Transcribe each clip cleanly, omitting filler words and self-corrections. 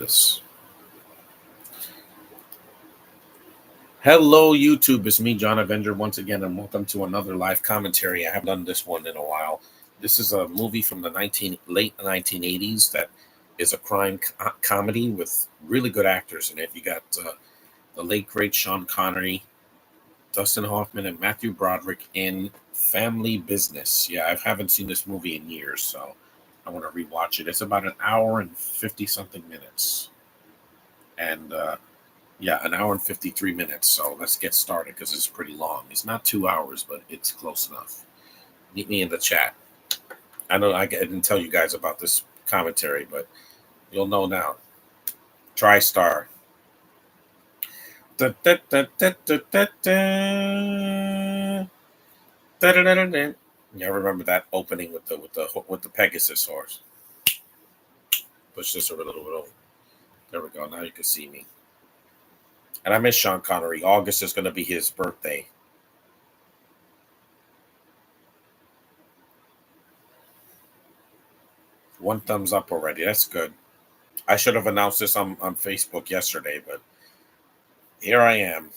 This. Hello, YouTube. It's me, John Avenger, once again, and welcome to another live commentary. I haven't done this one in a while. This is a movie from the late 1980s that is a crime comedy with really good actors in it. You got the late great Sean Connery, Dustin Hoffman, and Matthew Broderick in Family Business. Yeah, I haven't seen this movie in years, so I want to rewatch it. It's about an hour and 50 something minutes, and yeah, an hour and 53 minutes. So let's get started because it's pretty long. It's not 2 hours, but it's close enough. Meet me in the chat. I know I didn't tell you guys about this commentary, but you'll know now. TriStar. Yeah, I remember that opening with the Pegasus horse. Push this a little bit over. There we go. Now you can see me. And I miss Sean Connery. August is going to be his birthday. One thumbs up already. That's good. I should have announced this on Facebook yesterday, but here I am.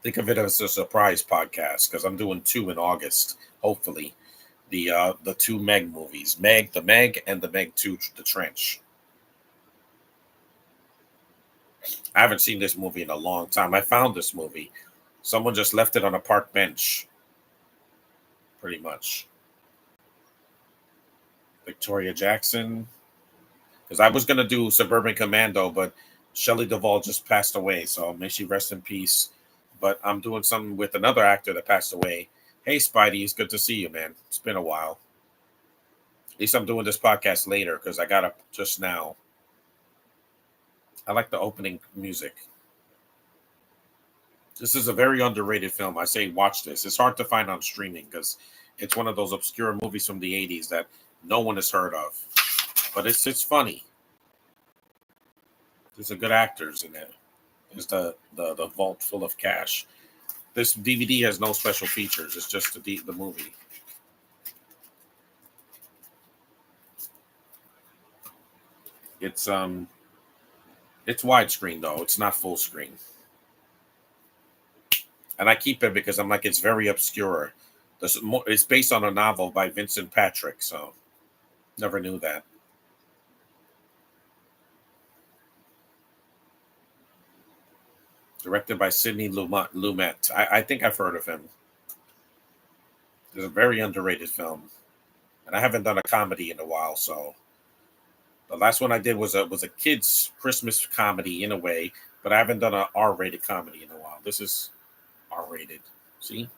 Think of it as a surprise podcast because I'm doing two in August, hopefully. The two Meg movies. The Meg, and the Meg 2, The Trench. I haven't seen this movie in a long time. I found this movie. Someone just left it on a park bench. Pretty much. Victoria Jackson. Because I was going to do Suburban Commando, but Shelley Duvall just passed away, so may she rest in peace. But I'm doing something with another actor that passed away. Hey, Spidey, it's good to see you, man. It's been a while. At least I'm doing this podcast later because I got up just now. I like the opening music. This is a very underrated film. I say watch this. It's hard to find on streaming because it's one of those obscure movies from the 80s that no one has heard of. But it's funny. There's some good actors in it. There's the vault full of cash. This DVD has no special features. It's just the movie. It's widescreen though. It's not full screen. And I keep it because I'm like, it's very obscure. It's based on a novel by Vincent Patrick, so never knew that. Directed by Sidney Lumet. I think I've heard of him. It's a very underrated film. And I haven't done a comedy in a while, so the last one I did was a kids' Christmas comedy in a way, but I haven't done an R-rated comedy in a while. This is R-rated. See?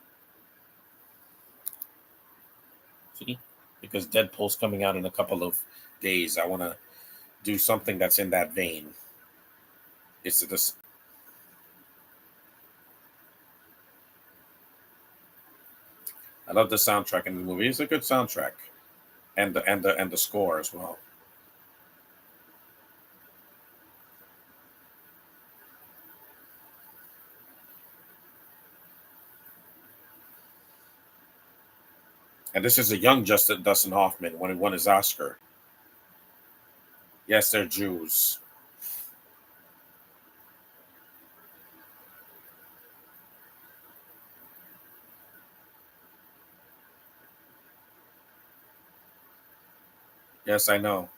Because Deadpool's coming out in a couple of days. I want to do something that's in that vein. It's this. I love the soundtrack in the movie. It's a good soundtrack, and the score as well. And this is a young Dustin Hoffman when he won his Oscar. Yes, they're Jews. Yes, I know.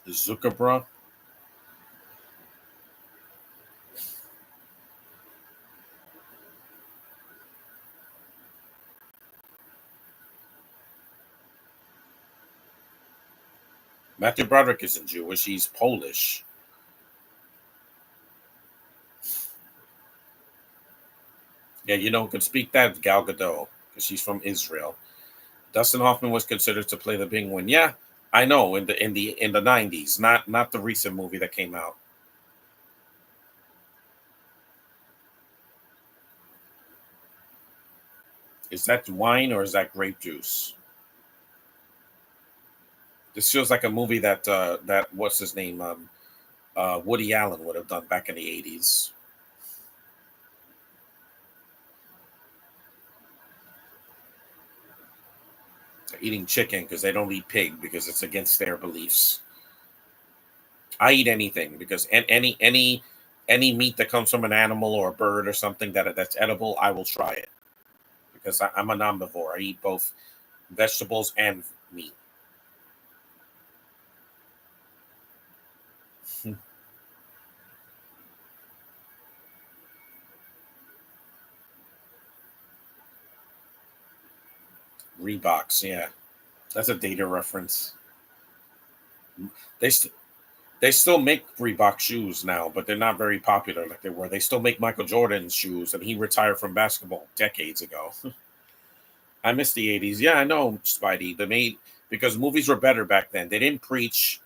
Zuckerberg. Matthew Broderick isn't Jewish. He's Polish. Yeah, you know who could speak that? Gal Gadot, because she's from Israel. Dustin Hoffman was considered to play the penguin. Yeah, I know in the 90s, not the recent movie that came out. Is that wine or is that grape juice? This feels like a movie that that what's his name Woody Allen would have done back in the 80s. They're eating chicken because they don't eat pig because it's against their beliefs. I eat anything because any meat that comes from an animal or a bird or something that's edible, I will try it because I'm an omnivore. I eat both vegetables and meat. Reeboks, yeah, that's a data reference. They st- they still make Reebok shoes now, but they're not very popular like they were. They still make Michael Jordan's shoes, and he retired from basketball decades ago. I miss the 80s. Yeah, I know, Spidey. They made because movies were better back then. They didn't preach.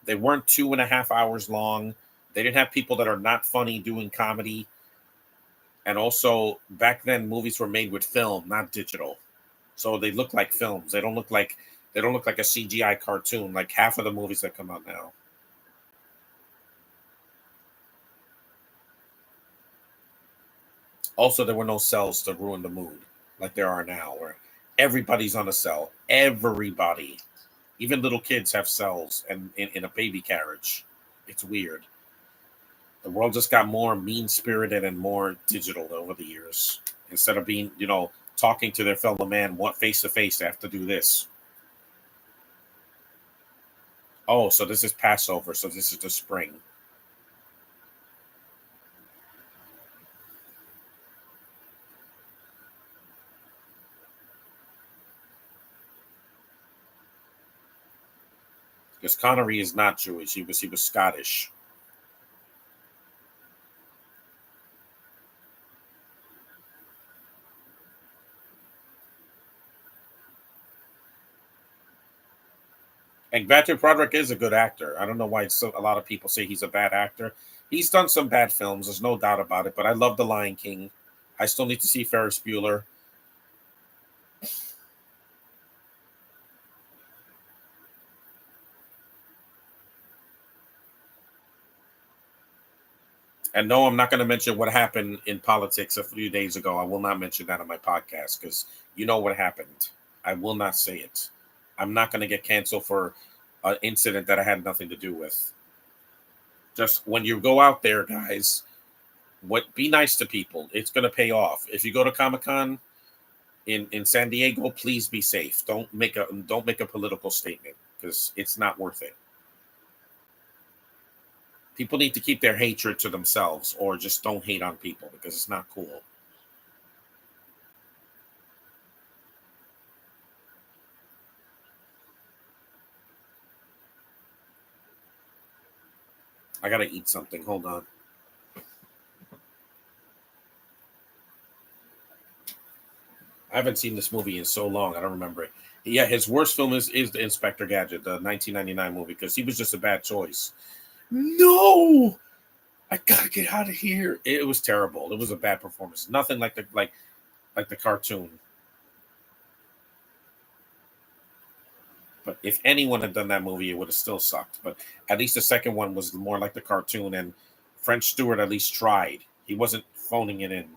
They weren't 2.5 hours long. They didn't have people that are not funny doing comedy. And also back then movies were made with film, not digital. So they look like films. They don't look like a CGI cartoon like half of the movies that come out now. Also, there were no cells to ruin the mood like there are now, where everybody's on a cell. Everybody. Even little kids have cells and in a baby carriage. It's weird. The world just got more mean spirited and more digital over the years. Instead of being, talking to their fellow man, what face to face, they have to do this. Oh, so this is Passover, so this is the spring. Because Connery is not Jewish. He was Scottish. And Matthew Broderick is a good actor. I don't know why a lot of people say he's a bad actor. He's done some bad films. There's no doubt about it. But I love The Lion King. I still need to see Ferris Bueller. And no, I'm not going to mention what happened in politics a few days ago. I will not mention that on my podcast because you know what happened. I will not say it. I'm not going to get canceled for an incident that I had nothing to do with. Just when you go out there, guys, be nice to people. It's going to pay off. If you go to Comic Con in San Diego, please be safe. Don't make a political statement because it's not worth it. People need to keep their hatred to themselves or just don't hate on people because it's not cool. I gotta eat something. Hold on. I haven't seen this movie in so long. I don't remember it. Yeah, his worst film is the Inspector Gadget, the 1999 movie, because he was just a bad choice. No, I gotta get out of here. It was terrible. It was a bad performance. Nothing like the cartoon. But if anyone had done that movie, it would have still sucked. But at least the second one was more like the cartoon, and French Stewart at least tried. He wasn't phoning it in.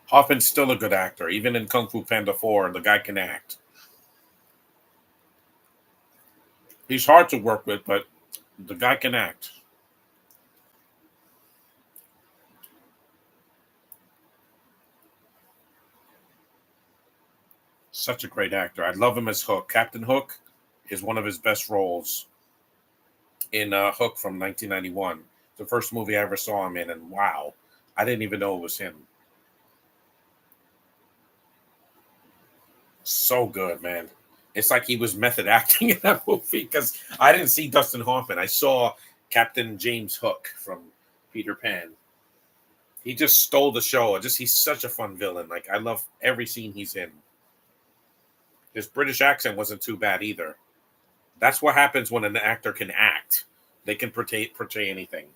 Hoffman's still a good actor, even in Kung Fu Panda 4. The guy can act. He's hard to work with, but the guy can act. Such a great actor. I love him as Hook. Captain Hook is one of his best roles in Hook from 1991. The first movie I ever saw him in, and wow, I didn't even know it was him. So good, man. It's like he was method acting in that movie because I didn't see Dustin Hoffman. I saw Captain James Hook from Peter Pan. He just stole the show. Just he's such a fun villain. Like I love every scene he's in. His British accent wasn't too bad either. That's what happens when an actor can act. They can portray anything.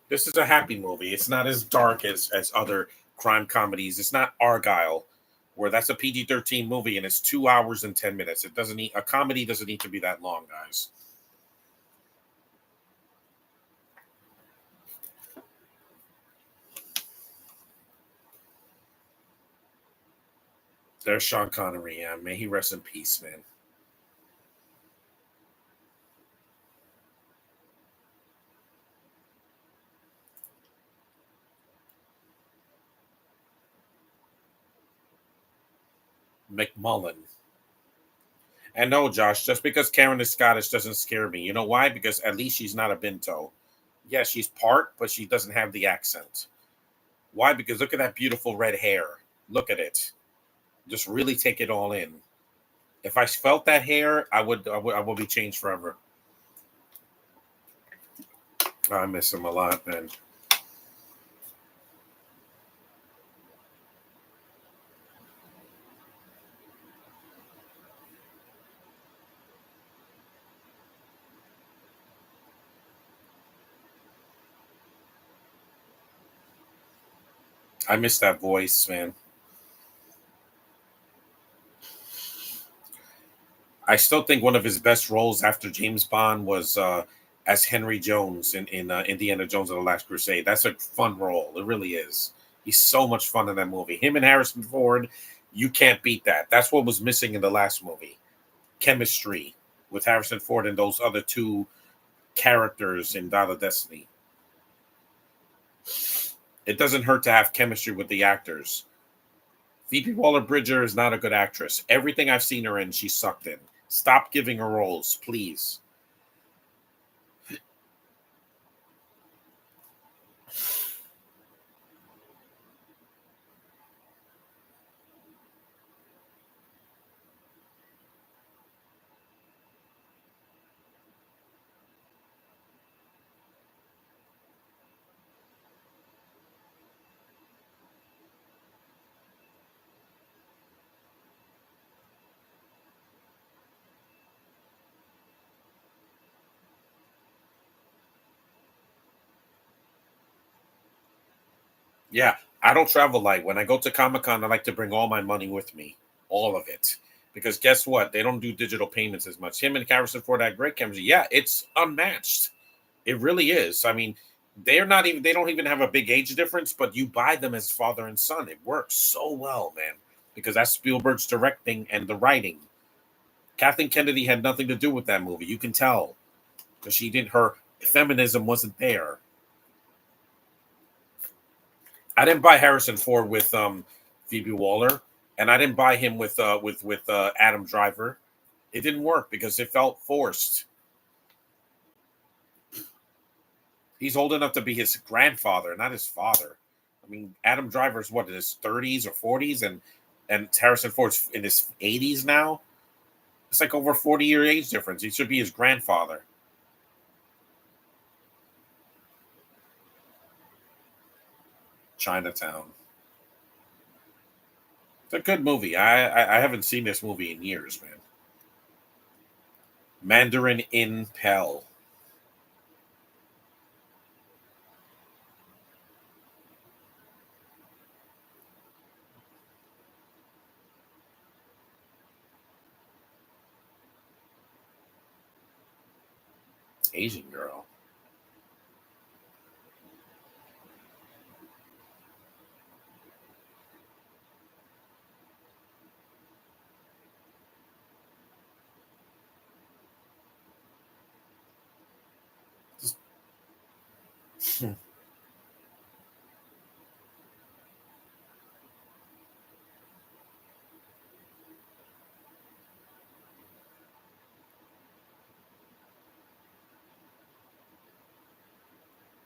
This is a happy movie. It's not as dark as other crime comedies. It's not Argyle, where that's a PG-13 movie and it's 2 hours and 10 minutes. It doesn't need a comedy doesn't need to be that long, guys. There's Sean Connery. Yeah, may he rest in peace, man. McMullen. And no, Josh, just because Karen is Scottish doesn't scare me. You know why? Because at least she's not a Binto. Yeah, she's part, but she doesn't have the accent. Why? Because look at that beautiful red hair. Look at it. Just really take it all in. If I felt that hair, I would be changed forever. I miss him a lot, man. I miss that voice, man. I still think one of his best roles after James Bond was as Henry Jones in Indiana Jones and the Last Crusade. That's a fun role. It really is. He's so much fun in that movie. Him and Harrison Ford, you can't beat that. That's what was missing in the last movie. Chemistry with Harrison Ford and those other two characters in Dial of Destiny. It doesn't hurt to have chemistry with the actors. Phoebe Waller Bridger is not a good actress. Everything I've seen her in, she sucked in. Stop giving her roles, please. Yeah, I don't travel light. When I go to Comic Con, I like to bring all my money with me, all of it, because guess what? They don't do digital payments as much. Him and Harrison Ford had great chemistry. Yeah, it's unmatched. It really is. I mean, they're not even. They don't even have a big age difference, but you buy them as father and son. It works so well, man, because that's Spielberg's directing and the writing. Kathleen Kennedy had nothing to do with that movie. You can tell because she didn't. Her feminism wasn't there. I didn't buy Harrison Ford with Phoebe Waller, and I didn't buy him with Adam Driver. It didn't work because it felt forced. He's old enough to be his grandfather, not his father. I mean, Adam Driver's what in his 30s or 40s, and Harrison Ford's in his 80s now. It's like over 40-year age difference. He should be his grandfather. Chinatown. It's a good movie. I haven't seen this movie in years, man. Mandarin in Pell. Asian girl.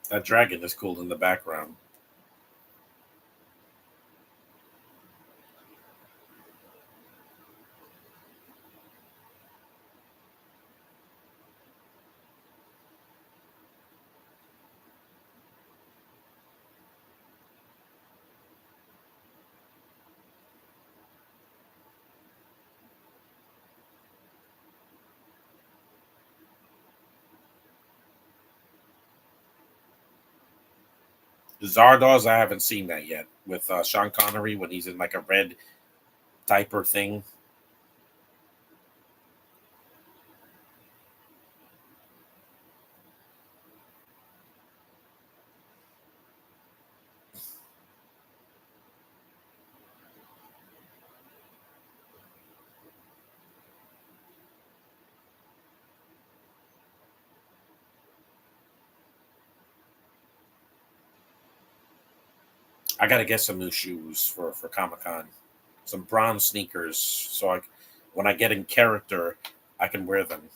That dragon is cool in the background. Zardoz, I haven't seen that yet with Sean Connery when he's in like a red diaper thing. I gotta get some new shoes for Comic Con, some brown sneakers, so when I get in character, I can wear them.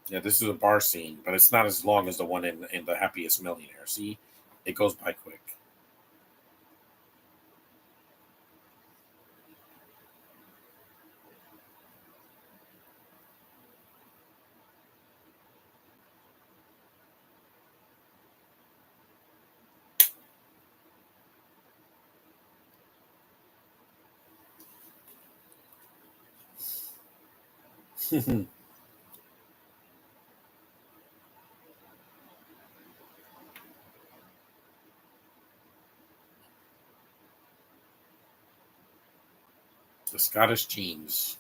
Yeah, this is a bar scene, but it's not as long as the one in the Happiest Millionaire. See, it goes by quick. The Scottish jeans.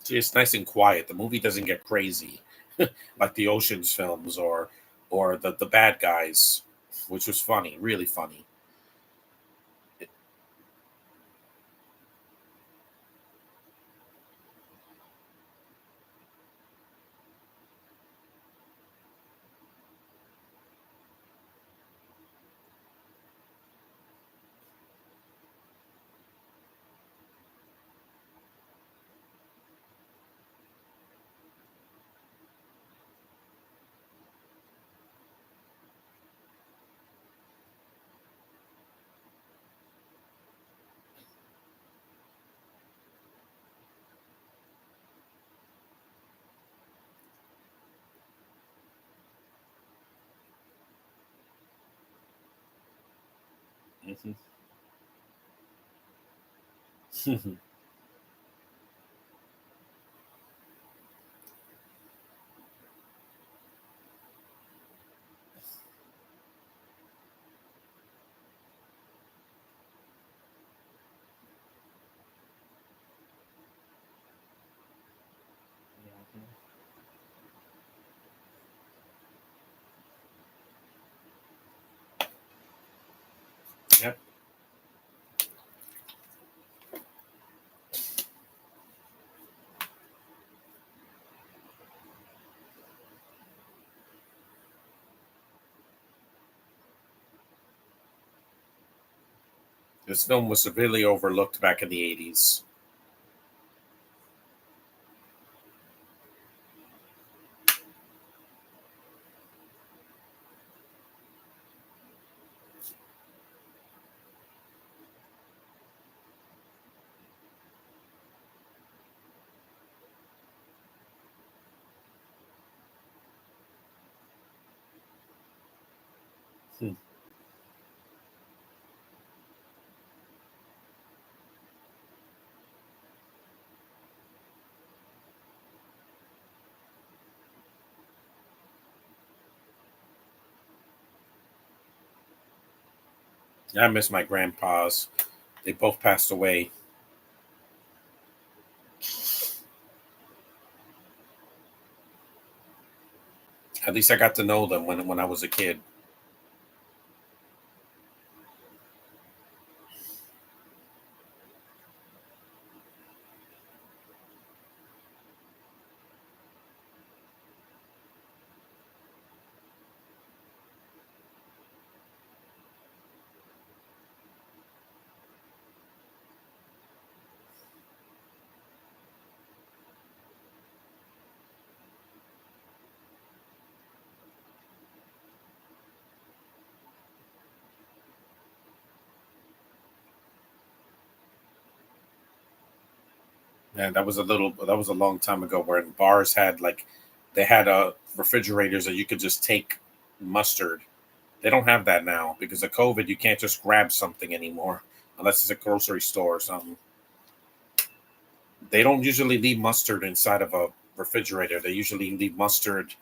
See, it's nice and quiet. The movie doesn't get crazy like the Ocean's films or the Bad Guys, which was funny, really funny. Mhm. Yep. This film was severely overlooked back in the 80s. Hmm. I miss my grandpas. They both passed away. At least I got to know them when I was a kid. And that was a long time ago where bars had like they had refrigerators that you could just take mustard. They don't have that now because of COVID. You can't just grab something anymore unless it's a grocery store or something. They don't usually leave mustard inside of a refrigerator. They usually leave mustard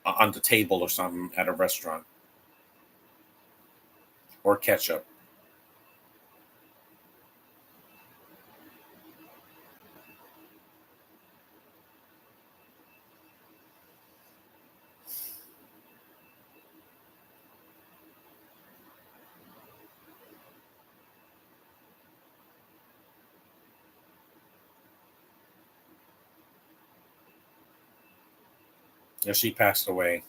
on the table or something at a restaurant, or ketchup. Yeah, she passed away.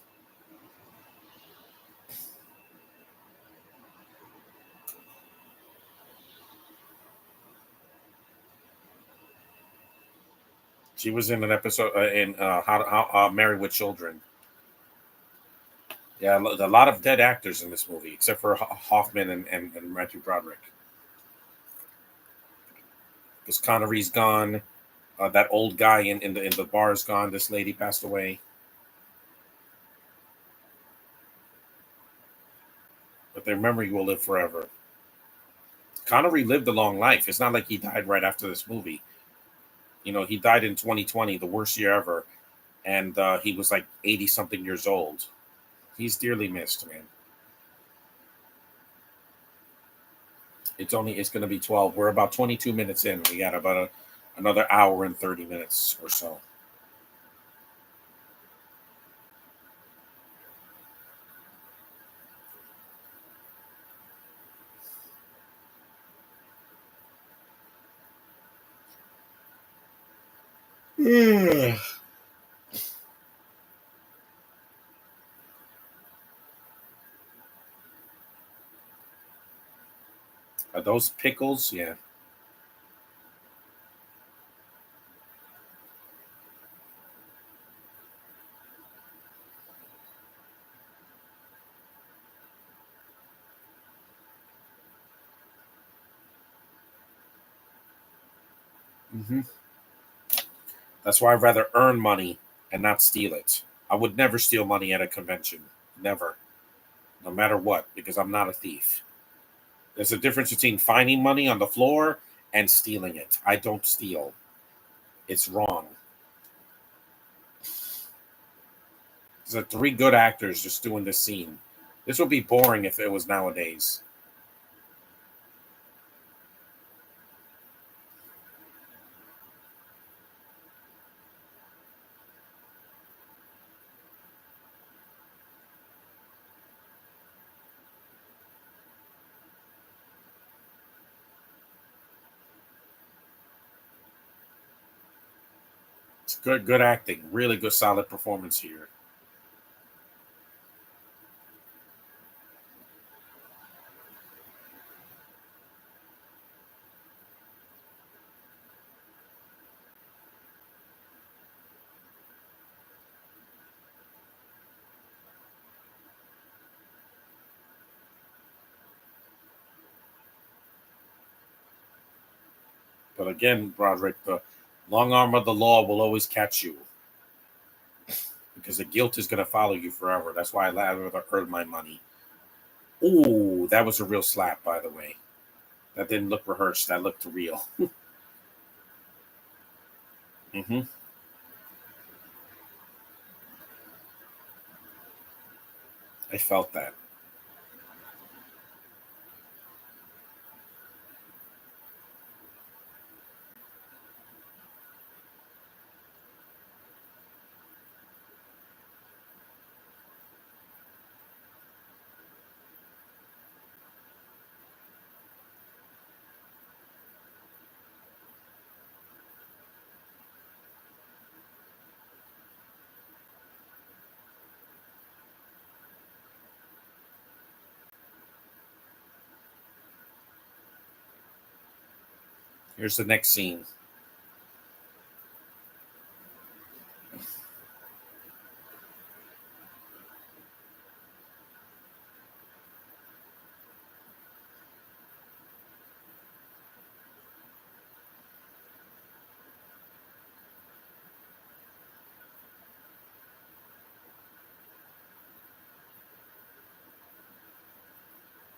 She was in an episode in How Married with Children. Yeah, a lot of dead actors in this movie, except for Hoffman and Matthew Broderick. Because Connery's gone. That old guy in the bar is gone. This lady passed away. But their memory will live forever. Connery lived a long life. It's not like he died right after this movie. You know, he died in 2020, the worst year ever, and he was like 80 something years old. He's dearly missed, man. It's going to be 12. We're about 22 minutes in. We got about another hour and 30 minutes or so. Are those pickles? Yeah. Hmm. That's why I'd rather earn money and not steal it. I would never steal money at a convention. Never. No matter what, because I'm not a thief. There's a difference between finding money on the floor and stealing it. I don't steal. It's wrong. There's three good actors just doing this scene. This would be boring if it was nowadays. It's good acting. Really good, solid performance here. But again, Broderick, the long arm of the law will always catch you because the guilt is going to follow you forever. That's why I rather earn my money. Ooh, that was a real slap, by the way. That didn't look rehearsed. That looked real. Hmm. I felt that. Here's the next scene.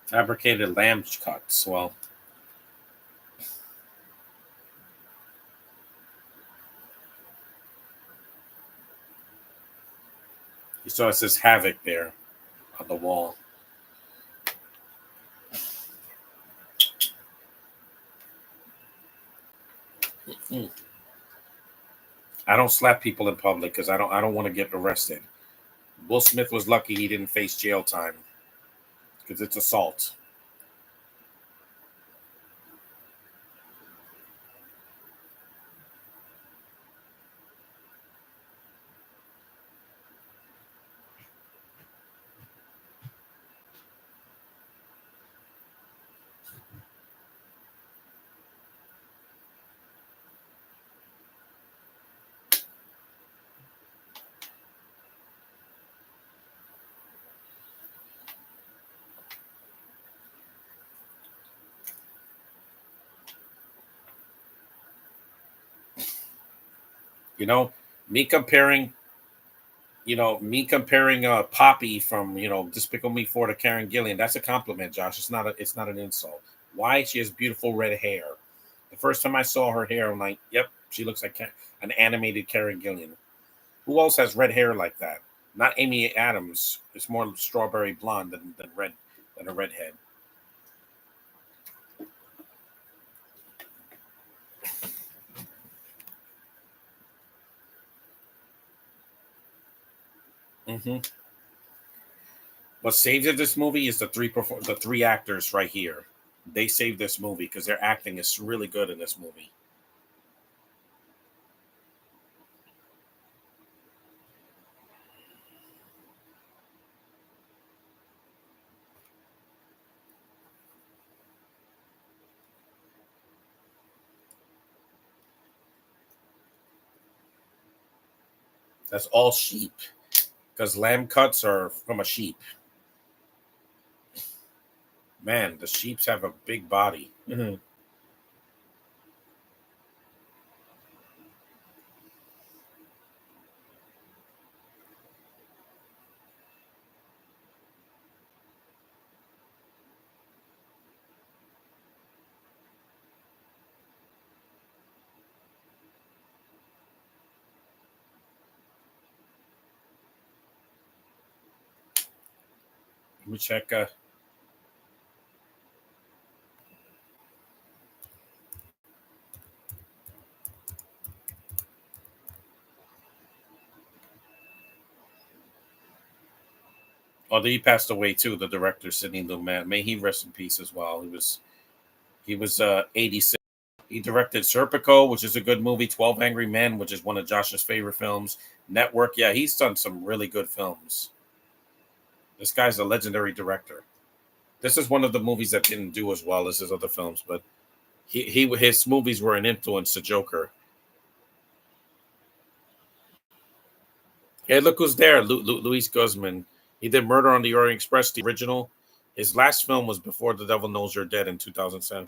Fabricated lamb cuts. Well, you saw it says havoc there on the wall. Mm. I don't slap people in public because I don't want to get arrested. Will Smith was lucky he didn't face jail time because it's assault. You know, me comparing me comparing Poppy from Despicable Me 4 to Karen Gillian, that's a compliment, Josh. It's not an insult. Why? She has beautiful red hair. The first time I saw her hair, I'm like, yep, she looks like an animated Karen Gillian. Who else has red hair like that? Not Amy Adams. It's more strawberry blonde than a redhead. Hmm. What saves it this movie is the three actors right here. They saved this movie because their acting is really good in this movie. That's all sheep because lamb cuts are from a sheep. Man, the sheeps have a big body. Mhm. Let me check. Although he passed away too, the director Sidney Lumet. May he rest in peace as well. He was 86. He directed Serpico, which is a good movie. 12 Angry Men, which is one of Josh's favorite films. Network. Yeah, he's done some really good films. This guy's a legendary director. This is one of the movies that didn't do as well as his other films, but his movies were an influence to Joker. Hey, look who's there, Luis Guzman. He did Murder on the Orient Express, the original. His last film was Before the Devil Knows You're Dead in 2007.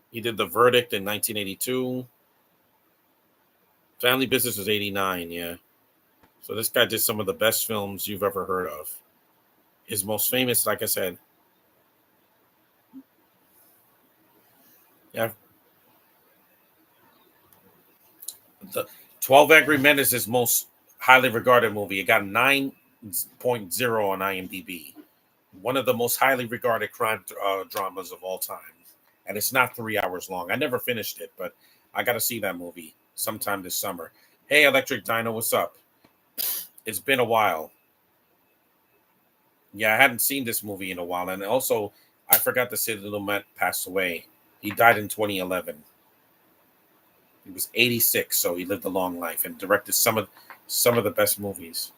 He did The Verdict in 1982. Family Business was 89, yeah. So this guy did some of the best films you've ever heard of. His most famous, like I said, yeah, the 12 Angry Men is his most highly regarded movie. It got 9.0 on IMDb. One of the most highly regarded crime dramas of all time. And it's not 3 hours long. I never finished it, but I got to see that movie sometime this summer. Hey, Electric Dino, what's up? It's been a while. Yeah, I hadn't seen this movie in a while. And also, I forgot to say that Lumet passed away. He died in 2011. He was 86, so he lived a long life and directed some of the best movies.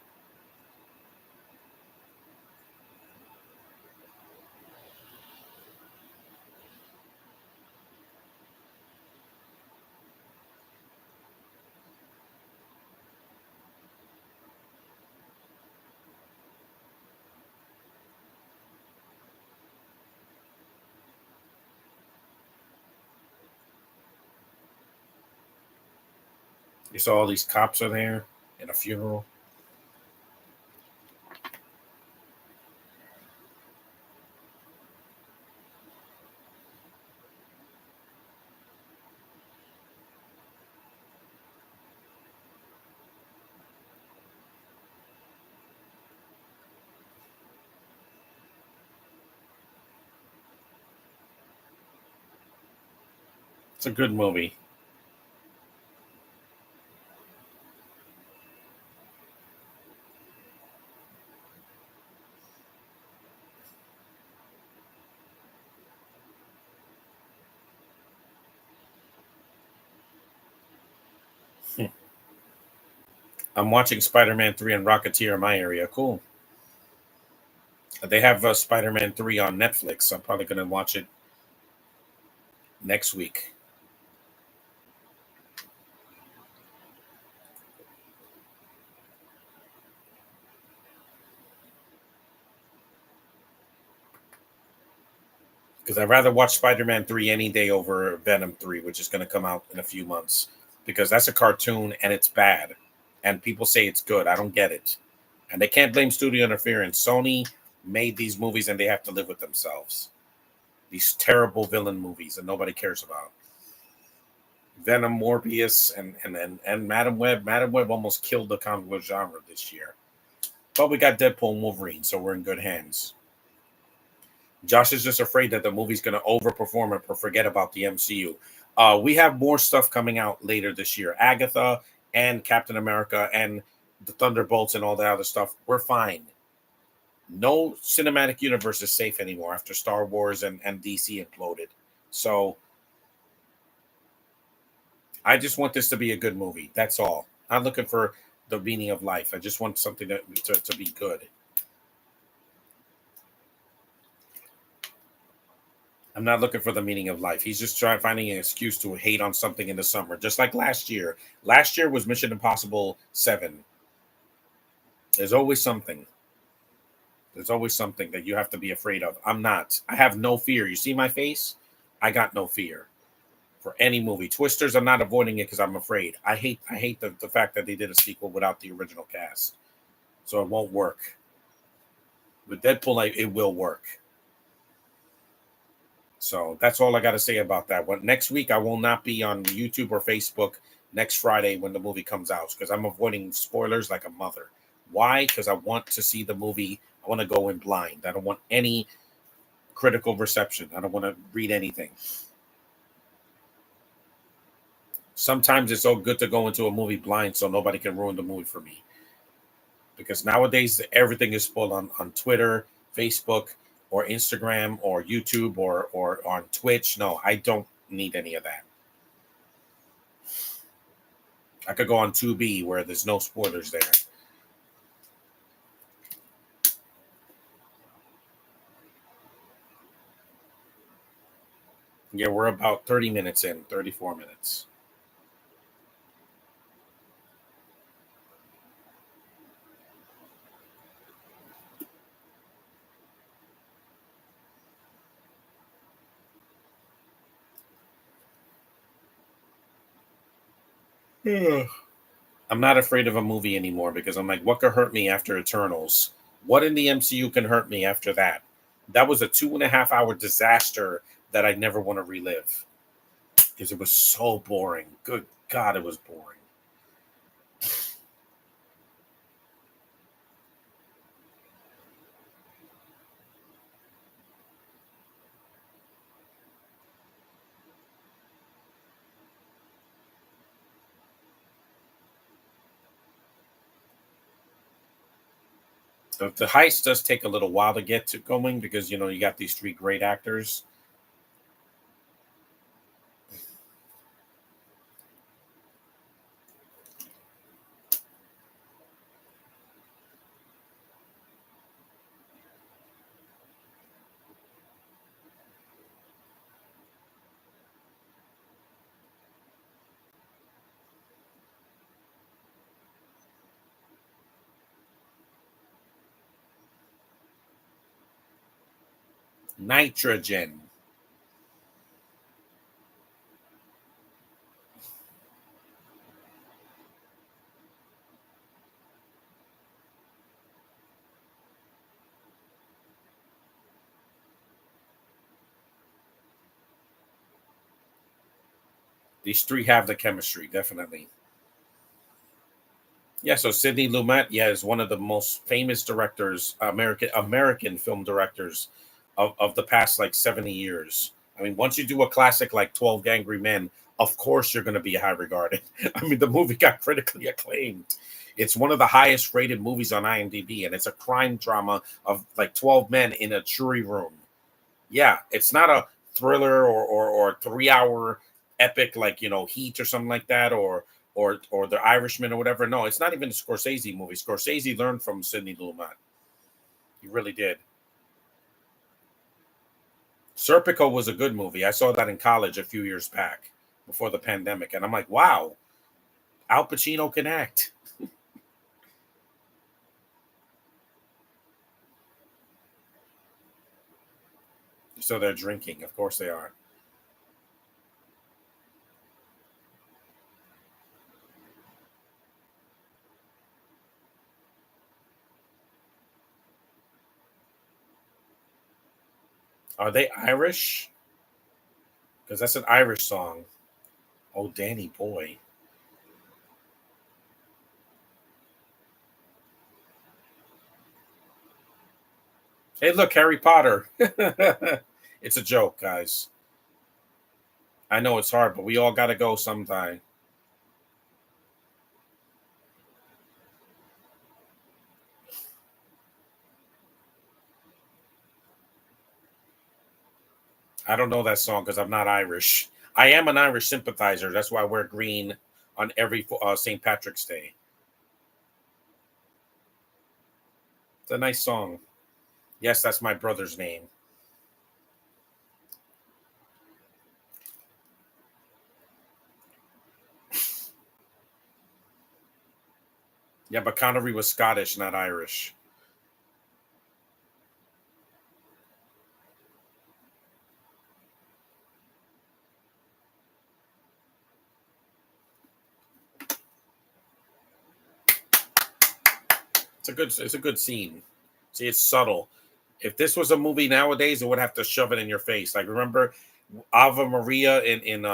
You saw all these cops are there in a funeral. It's a good movie. I'm watching Spider-Man 3 and Rocketeer in my area. Cool. They have Spider-Man 3 on Netflix. I'm probably going to watch it next week. Because I'd rather watch Spider-Man 3 any day over Venom 3, which is going to come out in a few months. Because that's a cartoon and it's bad. And people say it's good. I don't get it. And they can't blame studio interference. Sony made these movies and they have to live with themselves. These terrible villain movies that nobody cares about. Venom, Morbius, and Madam Web. Madam Web almost killed the comic book genre this year. But we got Deadpool and Wolverine, so we're in good hands. Josh is just afraid that the movie's going to overperform and forget about the MCU. We have more stuff coming out later this year. Agatha and Captain America and the Thunderbolts and all that other stuff. We're fine. No cinematic universe is safe anymore after Star Wars and DC imploded. So I just want this to be a good movie. That's all. I'm looking for the meaning of life. I just want something to be good. I'm not looking for the meaning of life. He's just trying finding an excuse to hate on something in the summer, just like last year. Last year was Mission Impossible 7. There's always something. There's always something that you have to be afraid of. I'm not. I have no fear. You see my face? I got no fear for any movie. Twisters, I'm not avoiding it because I'm afraid. I hate the fact that they did a sequel without the original cast. So it won't work. With Deadpool, it will work. So that's all I got to say about that. What next week I will not be on YouTube or Facebook next Friday when the movie comes out because I'm avoiding spoilers like a mother. Why? Because I want to see the movie. I want to go in blind. I don't want any critical reception. I don't want to read anything. Sometimes it's so good to go into a movie blind so nobody can ruin the movie for me. Because nowadays everything is spoiled on Twitter, Facebook, or Instagram, or YouTube, or on Twitch. No, I don't need any of that. I could go on 2B where there's no spoilers there. Yeah, we're about 30 minutes in, 34 minutes. I'm not afraid of a movie anymore because I'm like, what could hurt me after Eternals? What in the MCU can hurt me after that? That was a 2.5 hour disaster that I never want to relive because it was so boring. Good God, it was boring. The heist does take a little while to get to going because you got these three great actors. Nitrogen. These three have the chemistry, definitely. Yeah, so Sidney Lumet, yeah, is one of the most famous directors, American film directors of the past like 70 years. I mean, once you do a classic like 12 Angry Men, of course you're going to be high regarded. I mean, the movie got critically acclaimed. It's one of the highest rated movies on IMDb, and it's a crime drama of like 12 men in a jury room. Yeah, it's not a thriller or 3 hour epic like Heat or something like that, or The Irishman or whatever. No, it's not even a Scorsese movie. Scorsese learned from Sidney Lumet. He really did. Serpico was a good movie. I saw that in college a few years back before the pandemic, and I'm like, wow, Al Pacino can act. So they're drinking. Of course they are. Are they Irish? Because that's an Irish song. Oh, Danny Boy. Hey, look, Harry Potter. It's a joke, guys. I know it's hard, but we all got to go sometime. I don't know that song because I'm not Irish. I am an Irish sympathizer. That's why I wear green on every St. Patrick's Day. It's a nice song. Yes, that's my brother's name. Yeah, but Connery was Scottish, not Irish. It's a good scene. See, it's subtle. If this was a movie nowadays, it would have to shove it in your face. Like remember Ava Maria in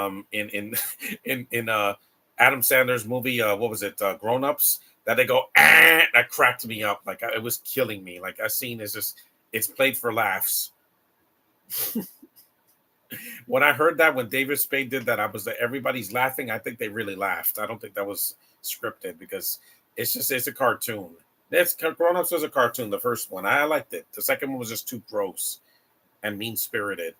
Adam Sandler's movie, what was it, Grown Ups? That they go that cracked me up. Like it was killing me. Like a scene is just it's played for laughs. When I heard that when David Spade did that, I was like, everybody's laughing. I think they really laughed. I don't think that was scripted because it's a cartoon. That's Grown Ups was a cartoon. The first one I liked it. The second one was just too gross and mean spirited.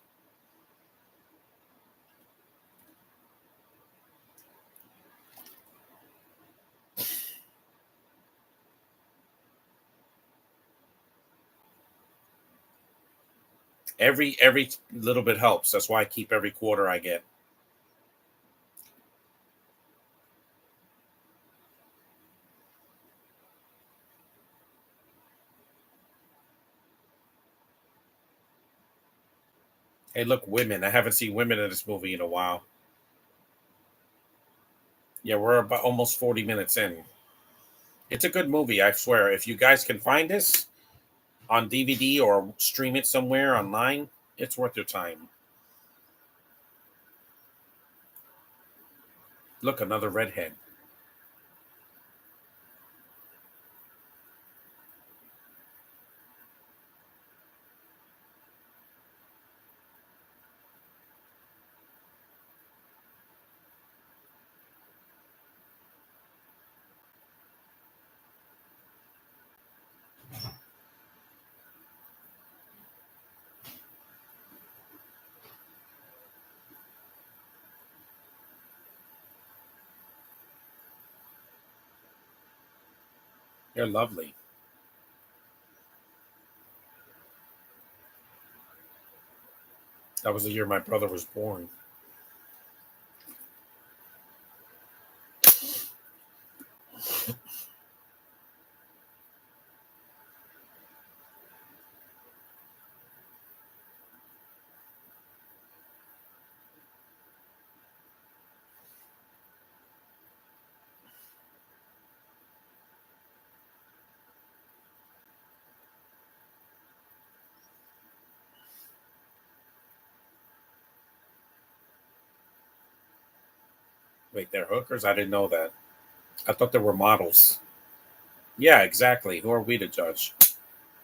Every little bit helps. That's why I keep every quarter I get. Hey, look, women. I haven't seen women in this movie in a while. Yeah, we're about almost 40 minutes in. It's a good movie, I swear. If you guys can find this on DVD or stream it somewhere online, it's worth your time. Look, another redhead. They're lovely. That was the year my brother was born. Wait, they're hookers? I didn't know that. I thought they were models. Yeah, exactly. Who are we to judge?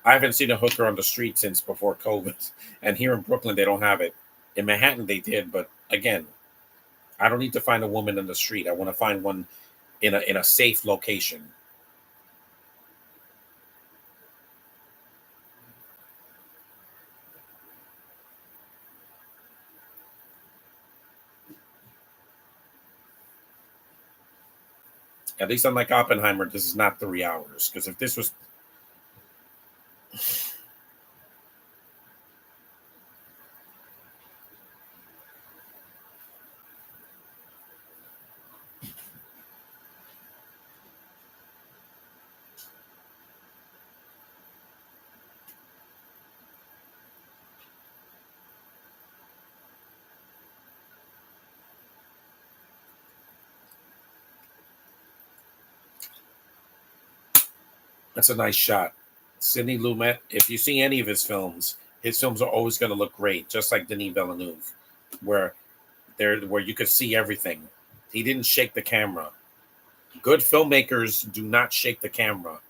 I haven't seen a hooker on the street since before COVID. And here in Brooklyn, they don't have it. In Manhattan, they did. But again, I don't need to find a woman in the street. I want to find one in a safe location. At least unlike Oppenheimer, this is not 3 hours. Because if this was, that's a nice shot. Sidney Lumet, if you see any of his films are always going to look great, just like Denis Villeneuve, where where you could see everything. He didn't shake the camera. Good filmmakers do not shake the camera.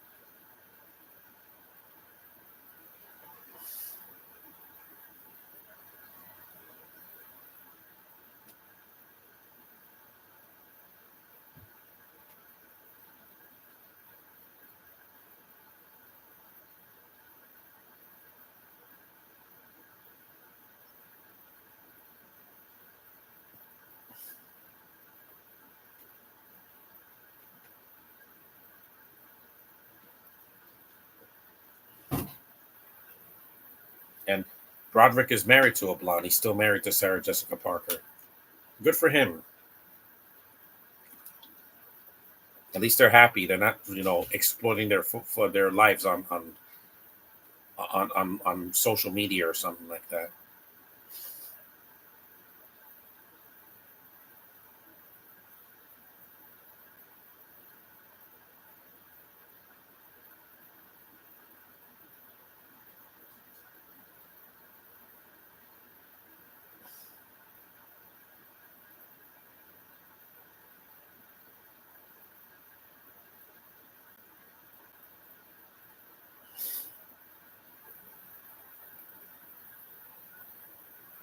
And Broderick is married to a blonde. He's still married to Sarah Jessica Parker. Good for him. At least they're happy. They're not, exploiting for their lives on social media or something like that.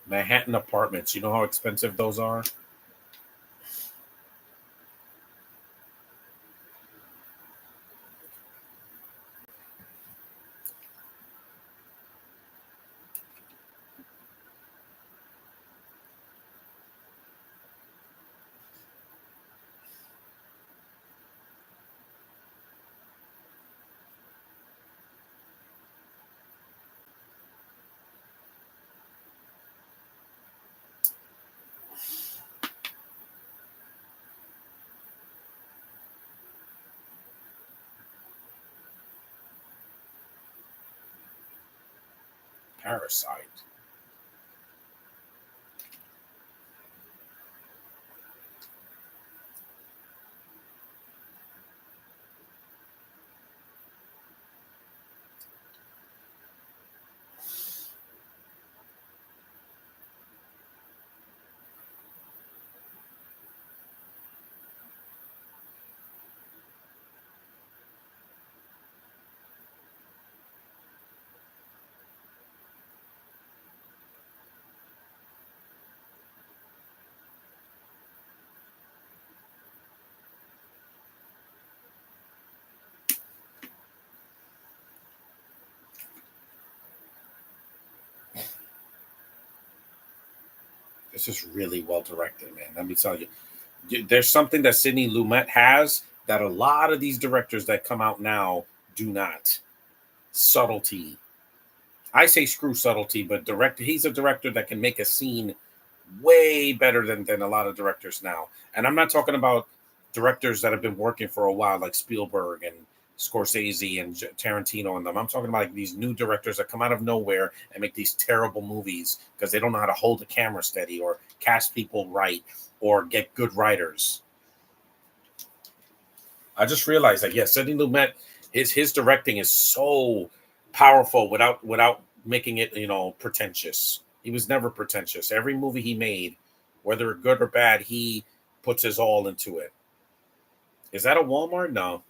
Manhattan apartments. You know how expensive those are? Parasite. This is really well directed, man. Let me tell you. There's something that Sidney Lumet has that a lot of these directors that come out now do not. Subtlety. I say screw subtlety, but he's a director that can make a scene way better than a lot of directors now. And I'm not talking about directors that have been working for a while, like Spielberg and Scorsese and Tarantino and them. I'm talking about like these new directors that come out of nowhere and make these terrible movies because they don't know how to hold the camera steady or cast people right or get good writers. I just realized that yes, Sidney Lumet, his directing is so powerful without making it pretentious. He was never pretentious. Every movie he made, whether good or bad, he puts his all into it. Is that a Walmart? No,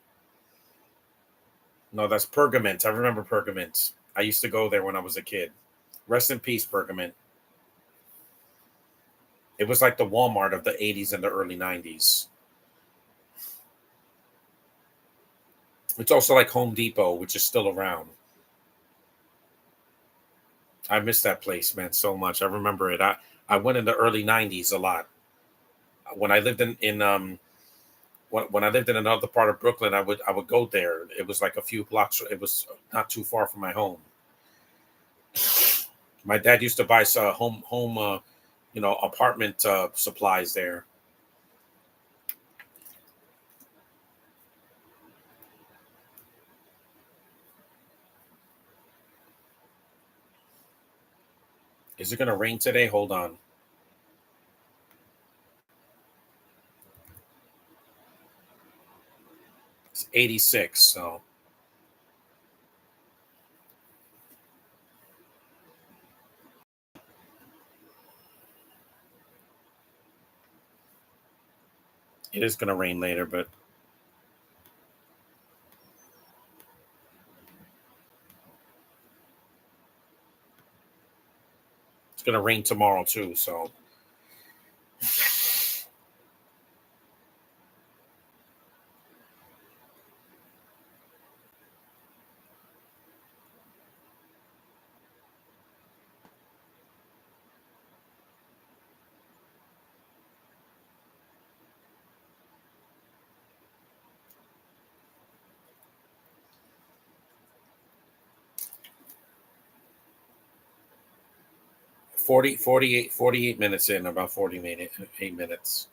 no, that's Pergament. I remember Pergament. I used to go there when I was a kid. Rest in peace, Pergament. It was like the Walmart of the 80s and the early 90s. It's also like Home Depot, which is still around. I miss that place, man, so much. I remember it. I went in the early 90s a lot. When I lived in when I lived in another part of Brooklyn, I would go there. It was like a few blocks. It was not too far from my home. My dad used to buy apartment supplies there. Is it going to rain today? Hold on. It's 86, so it is going to rain later, but it's going to rain tomorrow too. So 48 minutes in, about 8 minutes.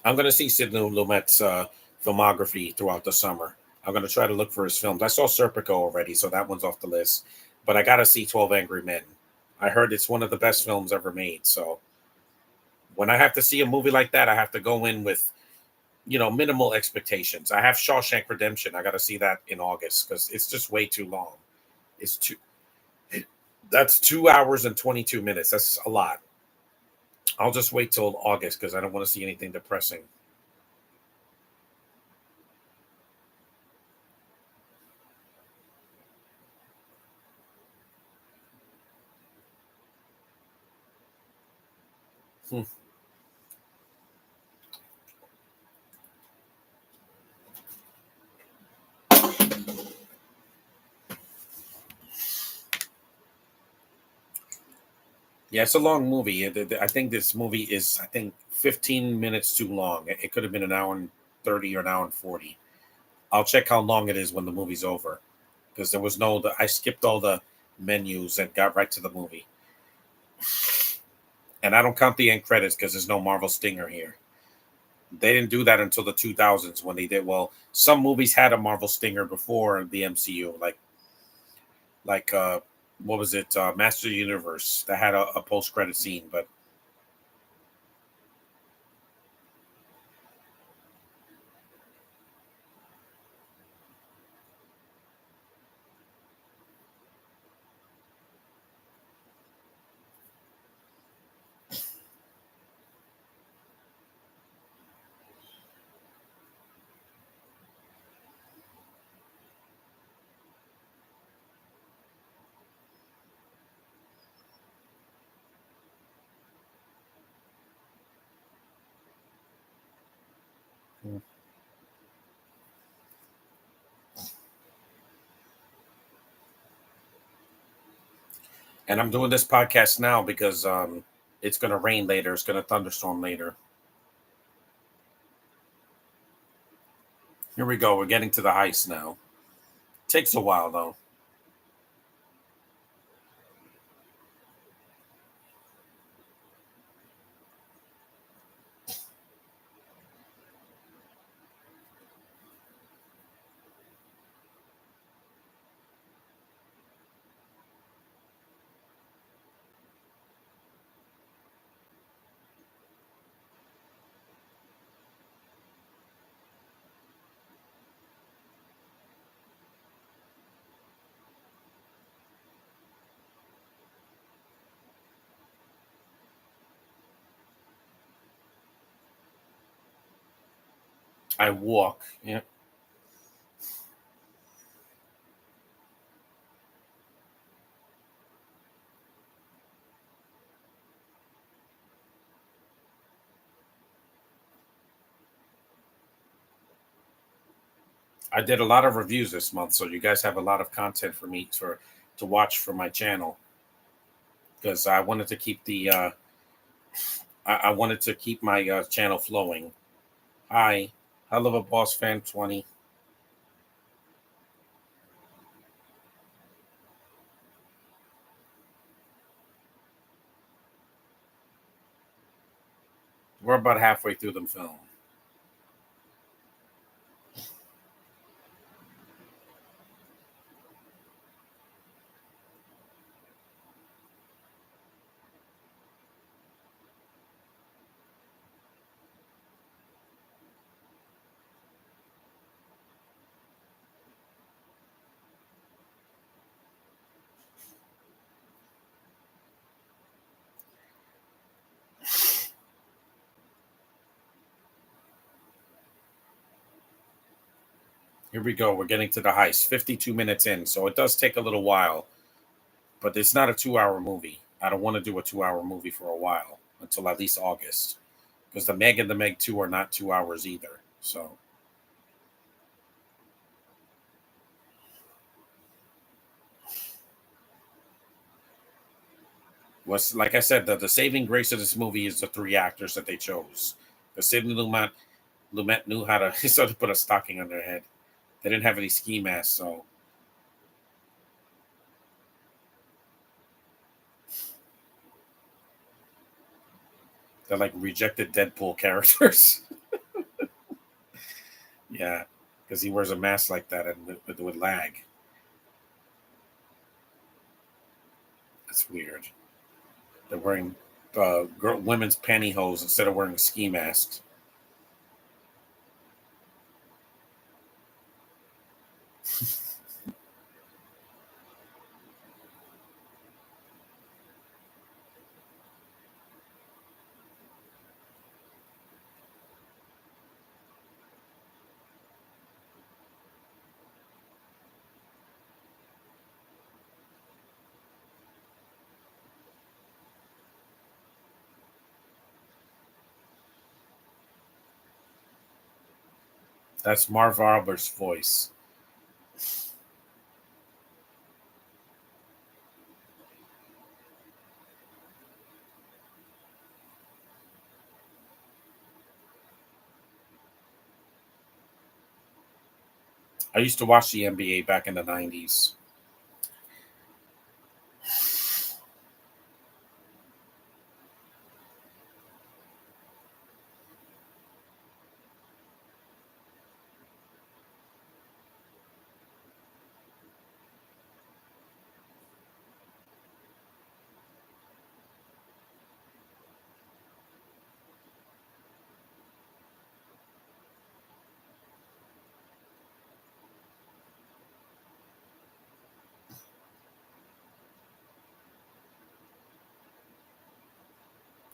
I'm going to see Sidney Lumet's filmography throughout the summer. I'm going to try to look for his films. I saw Serpico already, so that one's off the list. But I got to see 12 Angry Men. I heard it's one of the best films ever made. So when I have to see a movie like that, I have to go in with, minimal expectations. I have Shawshank Redemption. I got to see that in August because it's just way too long. It's too. That's 2 hours and 22 minutes. That's a lot. I'll just wait till August because I don't want to see anything depressing. Hmm. Yeah, it's a long movie. I think this movie is, I think, 15 minutes too long. It could have been an hour and 30 or an hour and 40. I'll check how long it is when the movie's over because there was I skipped all the menus and got right to the movie. And I don't count the end credits because there's no Marvel Stinger here. They didn't do that until the 2000s when they did. Well, some movies had a Marvel Stinger before the MCU, like what was it, Master Universe, that had a post credit scene. But and I'm doing this podcast now because it's going to rain later. It's going to thunderstorm later. Here we go. We're getting to the heist now. Takes a while though. I walk. Yeah. I did a lot of reviews this month, so you guys have a lot of content for me to watch for my channel because I wanted to keep the I wanted to keep my channel flowing. Hi, I love a boss fan 20. We're about halfway through the film. Here we go. We're getting to the heist. 52 minutes in, so it does take a little while, but it's not a 2 hour movie. I don't want to do a 2 hour movie for a while until at least August because the Meg and the Meg 2 are not 2 hours either. So, was like I said, the saving grace of this movie is the three actors that they chose. Because Sidney Lumet knew how to sort of put a stocking on their head. They didn't have any ski masks, so they're like rejected Deadpool characters. Yeah, because he wears a mask like that and it would lag. That's weird. They're wearing women's pantyhose instead of wearing ski masks. That's Marv Albers' voice. I used to watch the NBA back in the 90s.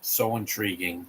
So intriguing.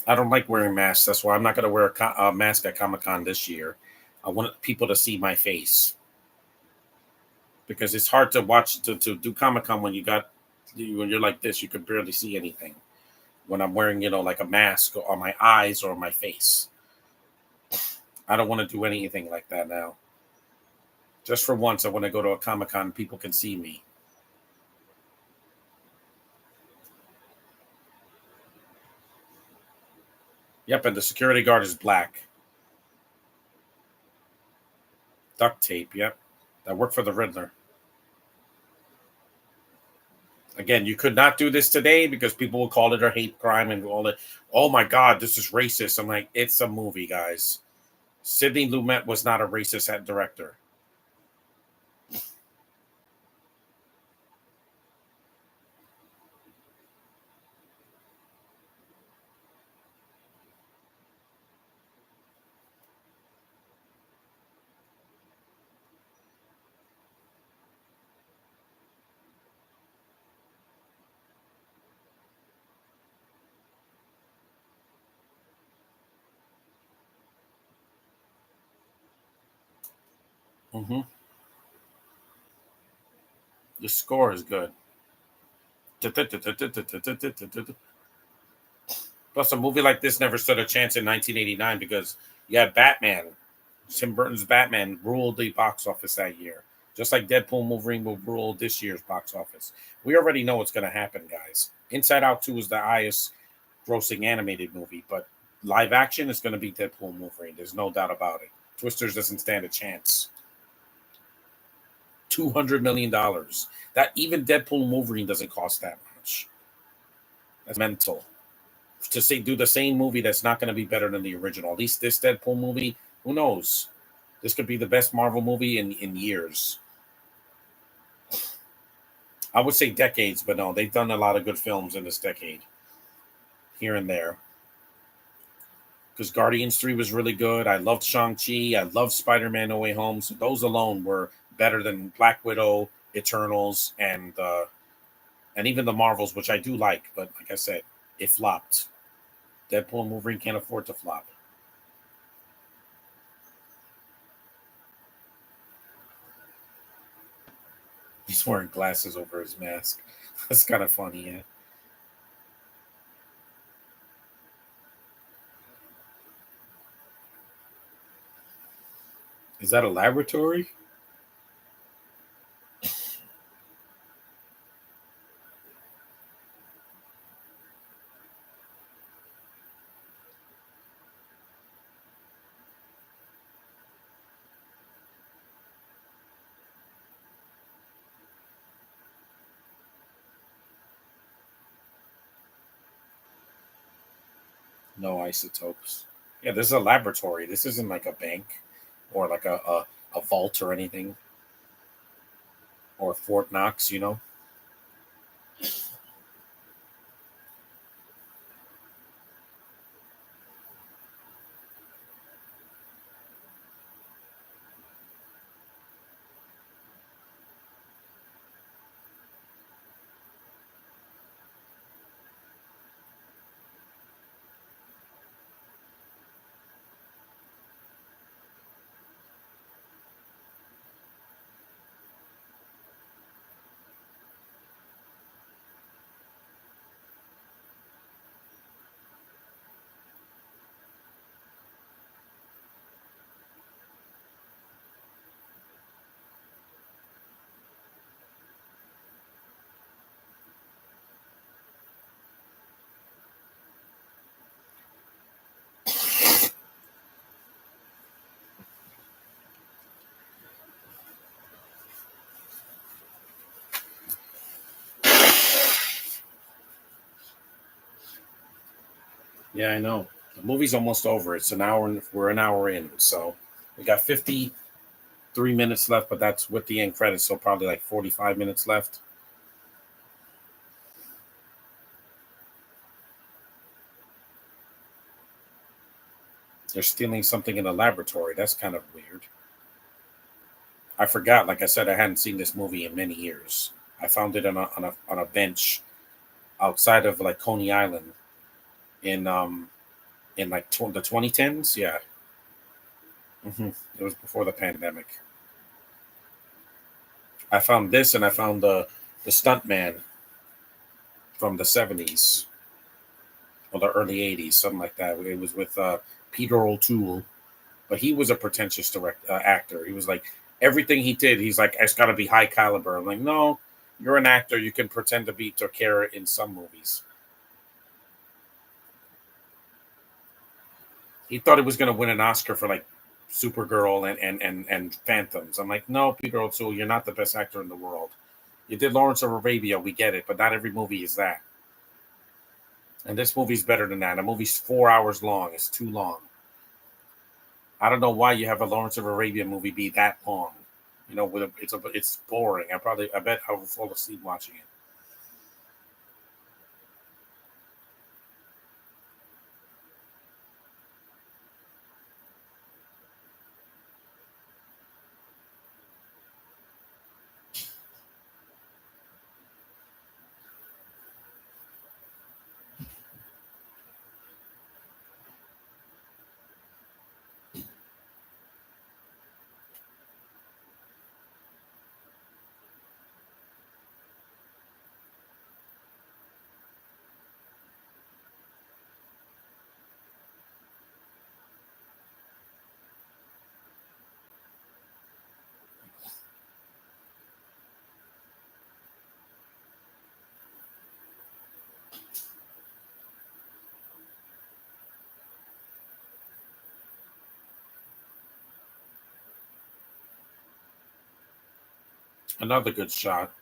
I don't like wearing masks. That's why I'm not going to wear a mask at Comic Con this year. I want people to see my face because it's hard to watch to do Comic Con when when you're like this. You can barely see anything when I'm wearing like a mask on my eyes or my face. I don't want to do anything like that now. Just for once, I want to go to a Comic Con. People can see me. Yep, and the security guard is black. Duct tape. Yep, that worked for the Riddler. Again, you could not do this today because people will call it a hate crime and all it. Oh my God, this is racist. I'm like, it's a movie, guys. Sidney Lumet was not a racist director. Mm-hmm. The score is good. Plus, a movie like this never stood a chance in 1989 because you had Batman. Tim Burton's Batman ruled the box office that year, just like Deadpool and Wolverine will rule this year's box office. We already know what's going to happen, guys. Inside Out 2 is the highest grossing animated movie, but live action is going to be Deadpool and Wolverine. There's no doubt about it. Twisters doesn't stand a chance. $200 million. That even Deadpool and Wolverine doesn't cost that much. That's mental. To say do the same movie that's not going to be better than the original. At least this Deadpool movie, who knows? This could be the best Marvel movie in years. I would say decades, but no, they've done a lot of good films in this decade, here and there. Because Guardians 3 was really good. I loved Shang-Chi. I loved Spider-Man No Way Home. So those alone were better than Black Widow, Eternals, and even the Marvels, which I do like. But like I said, it flopped. Deadpool and Wolverine can't afford to flop. He's wearing glasses over his mask. That's kind of funny, yeah. Is that a laboratory? No isotopes. Yeah, this is a laboratory. This isn't like a bank or like a vault or anything or Fort Knox. Yeah, I know. The movie's almost over. It's an hour. We're an hour in, so we got 53 minutes left. But that's with the end credits, so probably like 45 minutes left. They're stealing something in a laboratory. That's kind of weird. I forgot. Like I said, I hadn't seen this movie in many years. I found it on a bench outside of like Coney Island in like the 2010s. Yeah. It was before the pandemic. I found this, and I found the stunt man from the 70s or the early 80s, something like that. It was with Peter O'Toole, but he was a pretentious actor. He was like, everything he did, he's like, it's got to be high caliber. I'm like, no, you're an actor. You can pretend to be Takara in some movies. He thought he was going to win an Oscar for like Supergirl and Phantoms. I'm like, no, Peter O'Toole, you're not the best actor in the world. You did Lawrence of Arabia, we get it, but not every movie is that. And this movie's better than that. The movie's 4 hours long. It's too long. I don't know why you have a Lawrence of Arabia movie be that long. It's boring. I bet I will fall asleep watching it. Another good shot.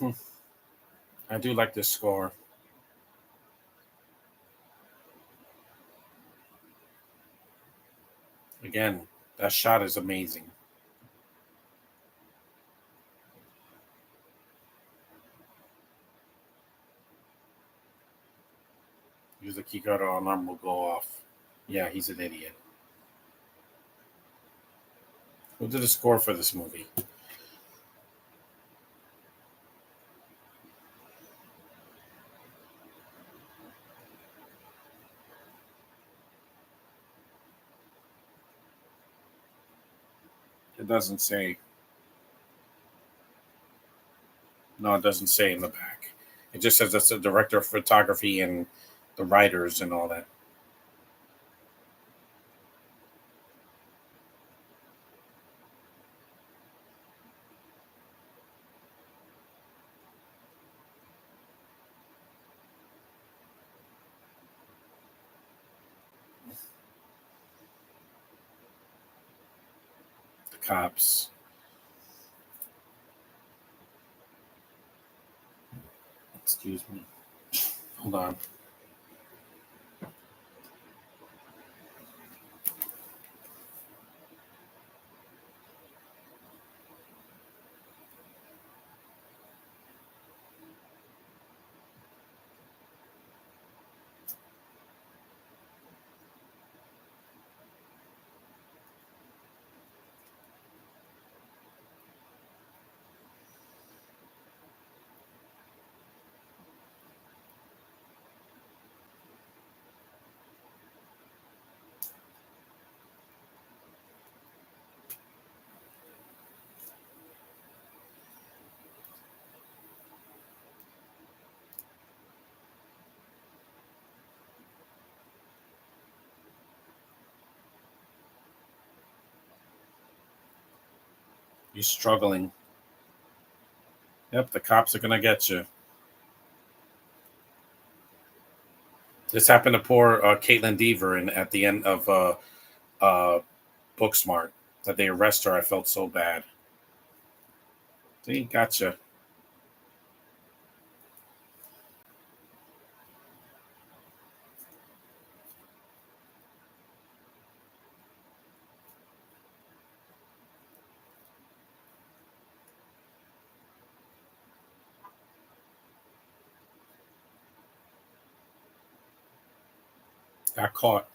Hmm. I do like this score. Again, that shot is amazing. Use the key card, or alarm will go off. Yeah, he's an idiot. Who did the score for this movie? It doesn't say. No, it doesn't say in the back. It just says that's the director of photography and the writers and all that. The cops. Excuse me. Hold on. You're struggling. Yep, the cops are gonna get you. This happened to poor Caitlin Deaver at the end of uh, Booksmart. That they arrest her, I felt so bad. See, gotcha. Got caught.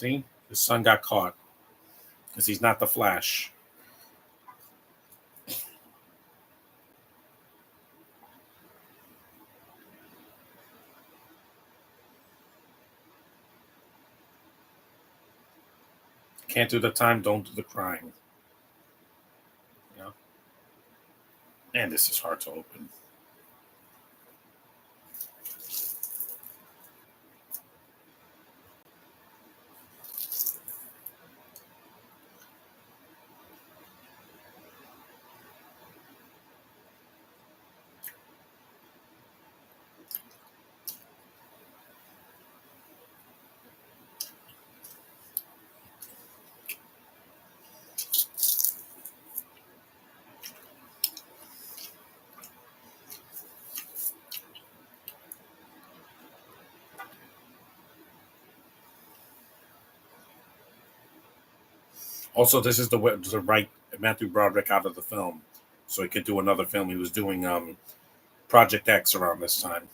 See, his son got caught because he's not the Flash. Can't do the time, don't do the crime. You know? And this is hard to open. Also, this is the way to write Matthew Broderick out of the film, so he could do another film. He was doing Project X around this time.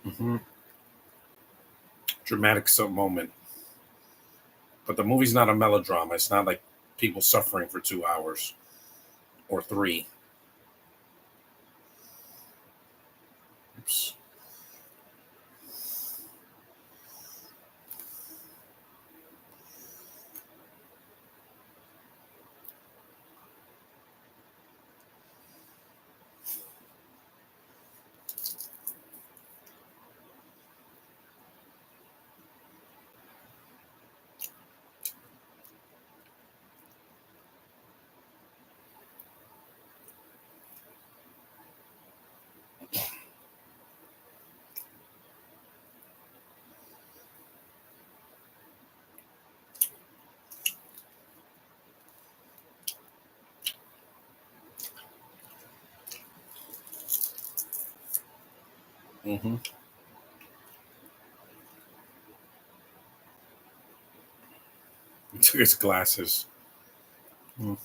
Mm-hmm. Dramatic moment, but the movie's not a melodrama. It's not like people suffering for 2 hours or three. Oops. Mm-hmm. He took his glasses. Mm.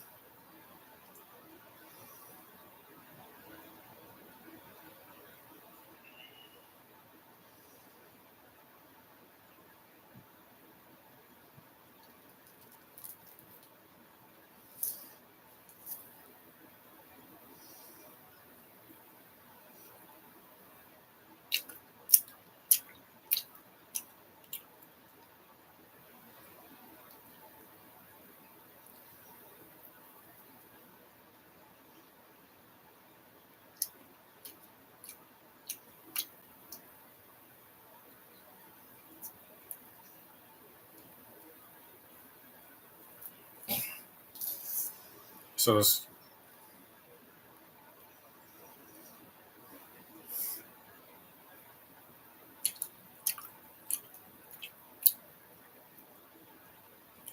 So it's,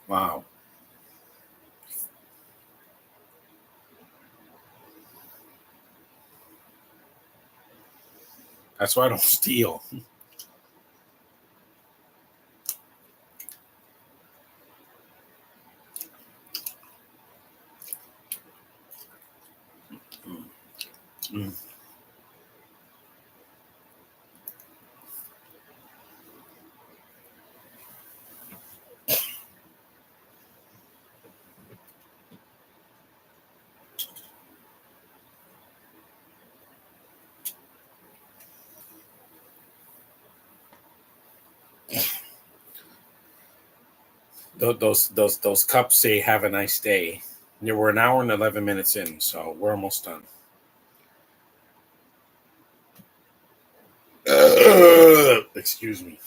wow. That's why I don't steal. Mm. those cups say "Have a nice day." Yeah, we're an hour and 11 minutes in, so we're almost done. Excuse me.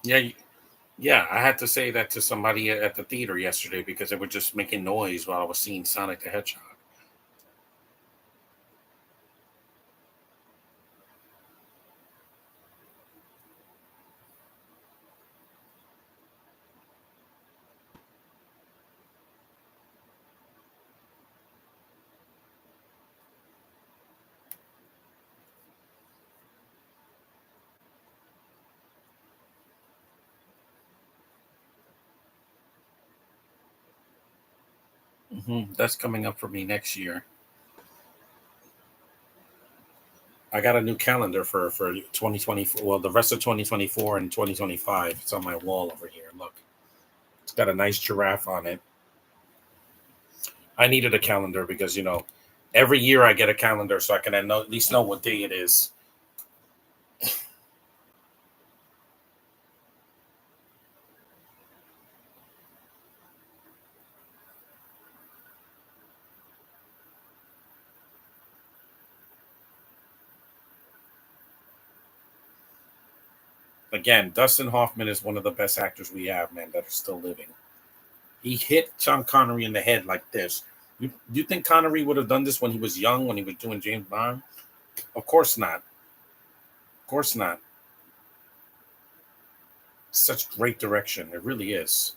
Yeah, yeah. I had to say that to somebody at the theater yesterday because they were just making noise while I was seeing Sonic the Hedgehog. That's coming up for me next year. I got a new calendar for 2024. Well, the rest of 2024 and 2025. It's on my wall over here. Look, it's got a nice giraffe on it. I needed a calendar because every year I get a calendar so I can at least know what day it is. Again, Dustin Hoffman is one of the best actors we have, man, that are still living. He hit Sean Connery in the head like this. You think Connery would have done this when he was young, when he was doing James Bond? Of course not. Of course not. Such great direction. It really is.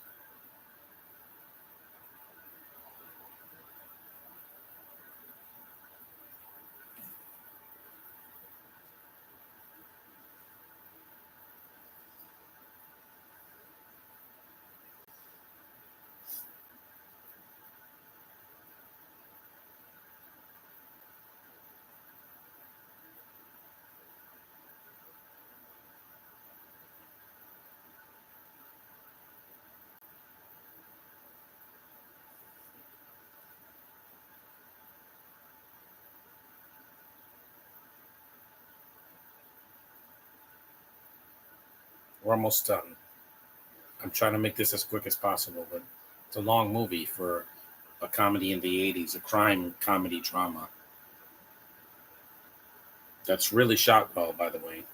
We're almost done. I'm trying to make this as quick as possible, but it's a long movie for a comedy in the 80s, a crime comedy drama. That's really shot well, by the way.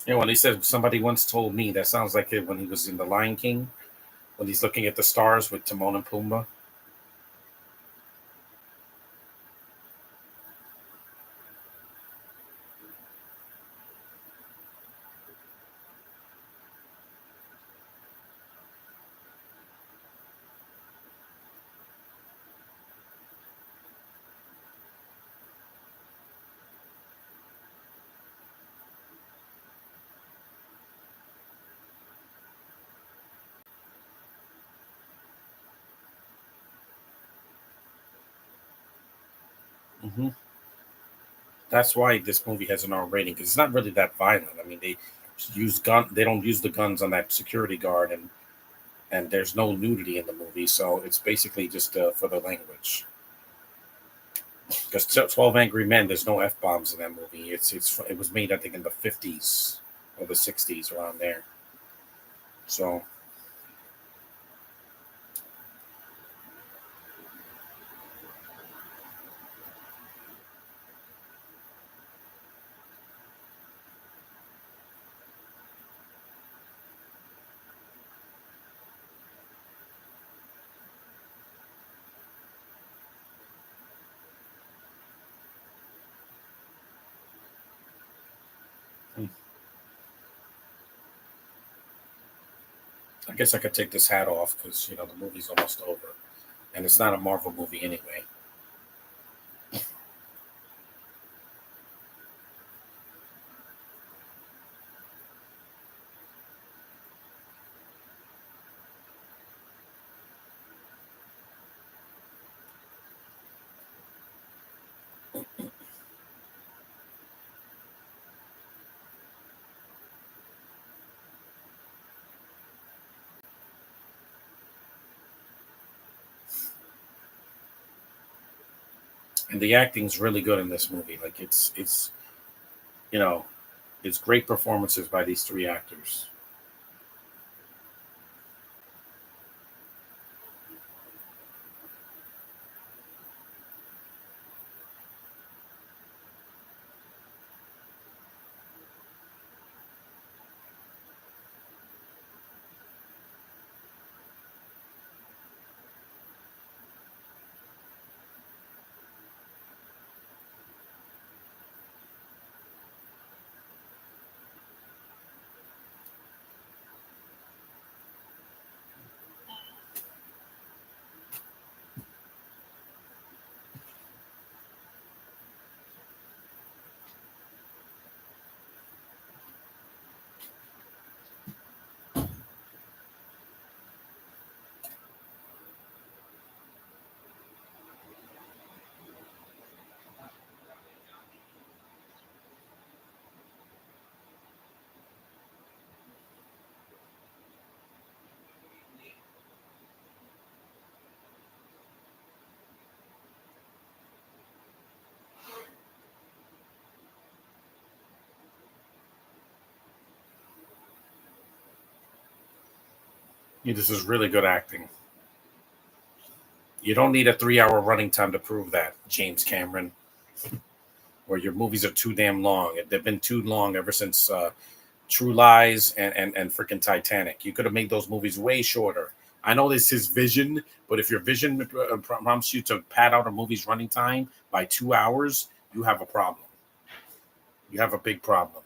When he said somebody once told me that sounds like it when he was in The Lion King, when he's looking at the stars with Timon and Pumbaa. Hmm. That's why this movie has an R rating because it's not really that violent. I mean, they use gun. They don't use the guns on that security guard, and there's no nudity in the movie, so it's basically just for the language. Because 12 Angry Men, there's no f bombs in that movie. It was made I think in the 50s or the 60s around there. So hmm, I guess I could take this hat off because the movie's almost over, and it's not a Marvel movie anyway. And the acting's really good in this movie. Like it's you know it's great performances by these three actors. Yeah, this is really good acting. You don't need a 3 hour running time to prove that, James Cameron. Where your movies are too damn long. They've been too long ever since True Lies and freaking Titanic. You could have made those movies way shorter. I know this is vision, but if your vision prompts you to pad out a movie's running time by 2 hours, you have a problem. You have a big problem.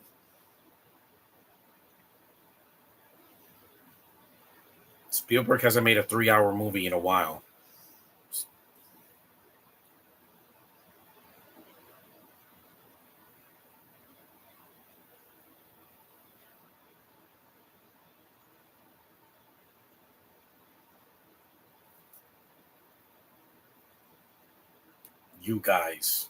Spielberg hasn't made a 3 hour movie in a while. You guys.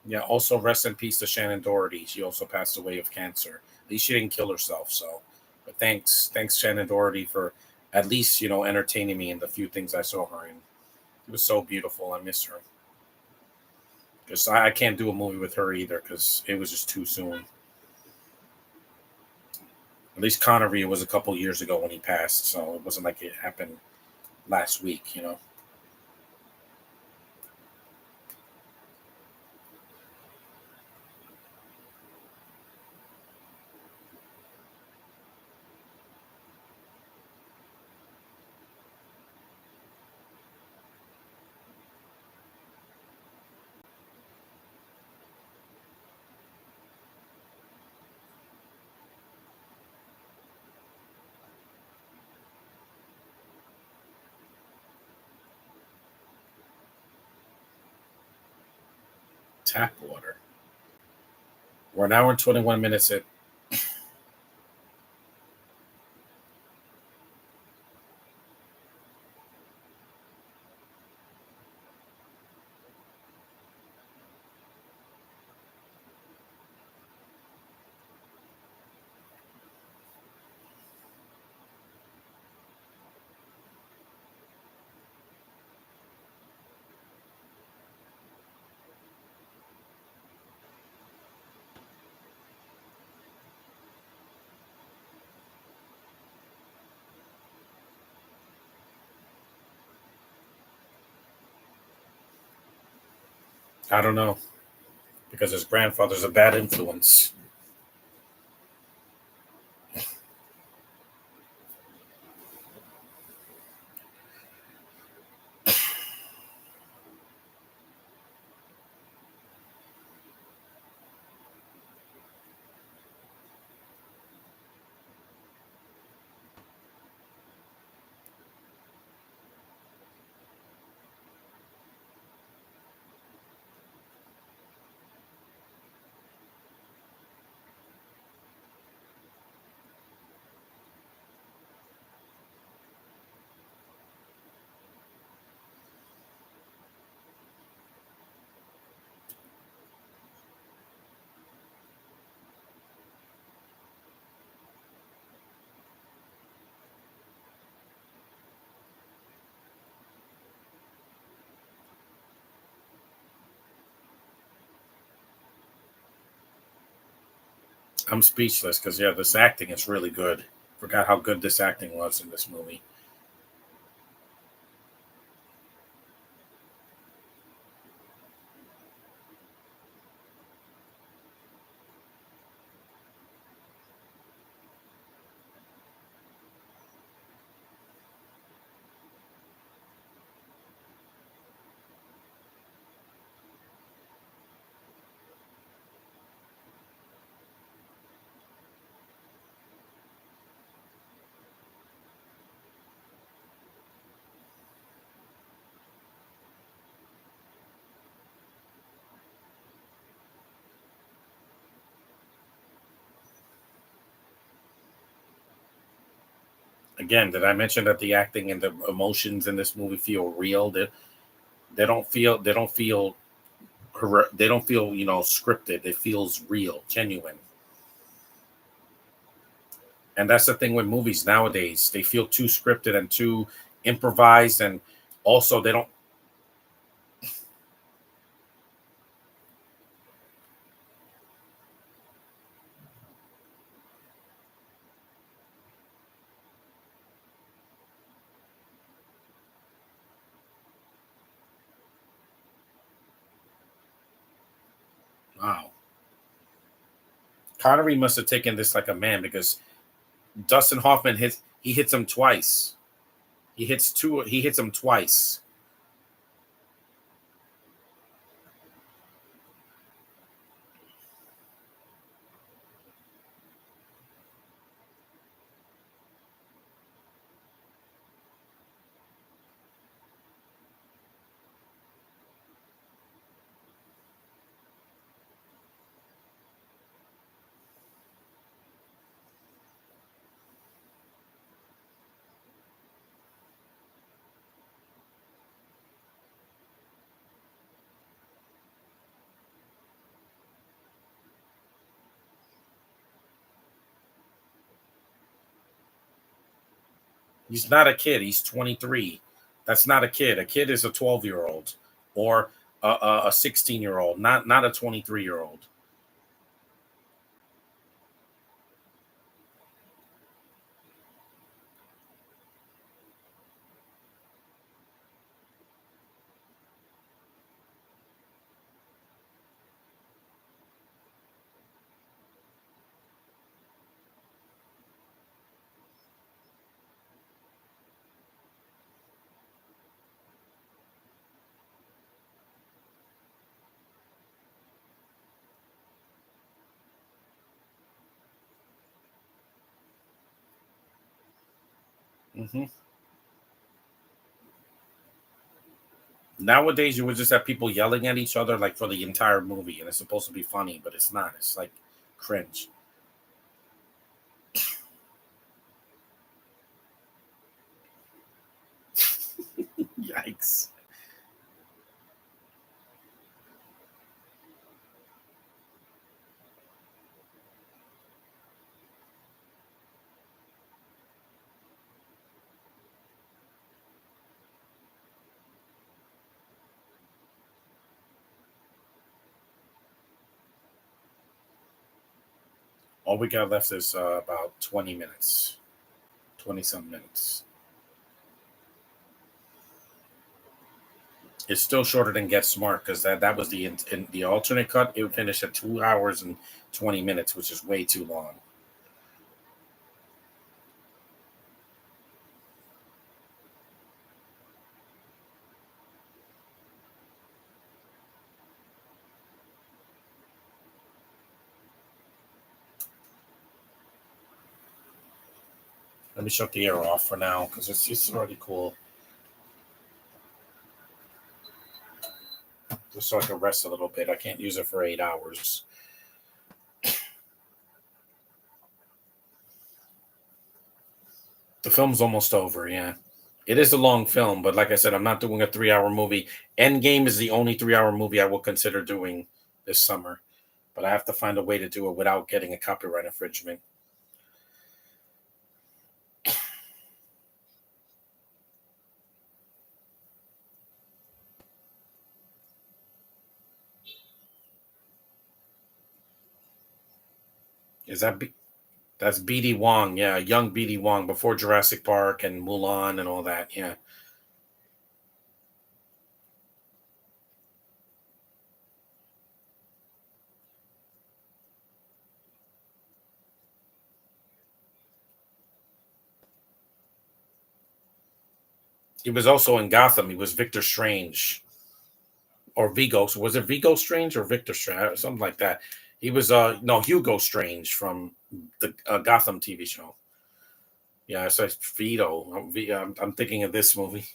Yeah, also rest in peace to Shannon Doherty. She also passed away of cancer. At least she didn't kill herself, so but thanks Shannon Doherty for at least, entertaining me in the few things I saw her in. It was so beautiful. I miss her. Because I can't do a movie with her either because it was just too soon. At least Connery was a couple years ago when he passed, so it wasn't like it happened last week. Tap water. We're an hour and 21 minutes in. I don't know. Because his grandfather's a bad influence. I'm speechless because, yeah, this acting is really good. Forgot how good this acting was in this movie. Again, did I mention that the acting and the emotions in this movie feel real? They don't feel scripted. It feels real, genuine. And that's the thing with movies nowadays. They feel too scripted and too improvised, and also they don't. Wow. Connery must have taken this like a man because Dustin Hoffman hits him twice. He hits him twice. He's not a kid. He's 23. That's not a kid. A kid is a 12-year-old or a 16-year-old, not a 23-year-old. Hmm. Nowadays, you would just have people yelling at each other like for the entire movie, and it's supposed to be funny, but it's not. It's like cringe. Yikes! All we got left is about 20 minutes, 20 some minutes. It's still shorter than Get Smart because that was in the alternate cut. It would finish at 2 hours and 20 minutes, which is way too long. Let me shut the air off for now because it's already cool. Just so I can rest a little bit. I can't use it for 8 hours. The film's almost over. Yeah, it is a long film, but like I said, I'm not doing a 3 hour movie. Endgame is the only 3 hour movie I will consider doing this summer, but I have to find a way to do it without getting a copyright infringement. Is that that's BD Wong? Yeah, young BD Wong before Jurassic Park and Mulan and all that. Yeah, he was also in Gotham. He was Victor Strange or Vigo. So was it Vigo Strange or Victor Strange? Something like that. He was no Hugo Strange from the Gotham TV show. Yeah, it's like Vito. I'm thinking of this movie.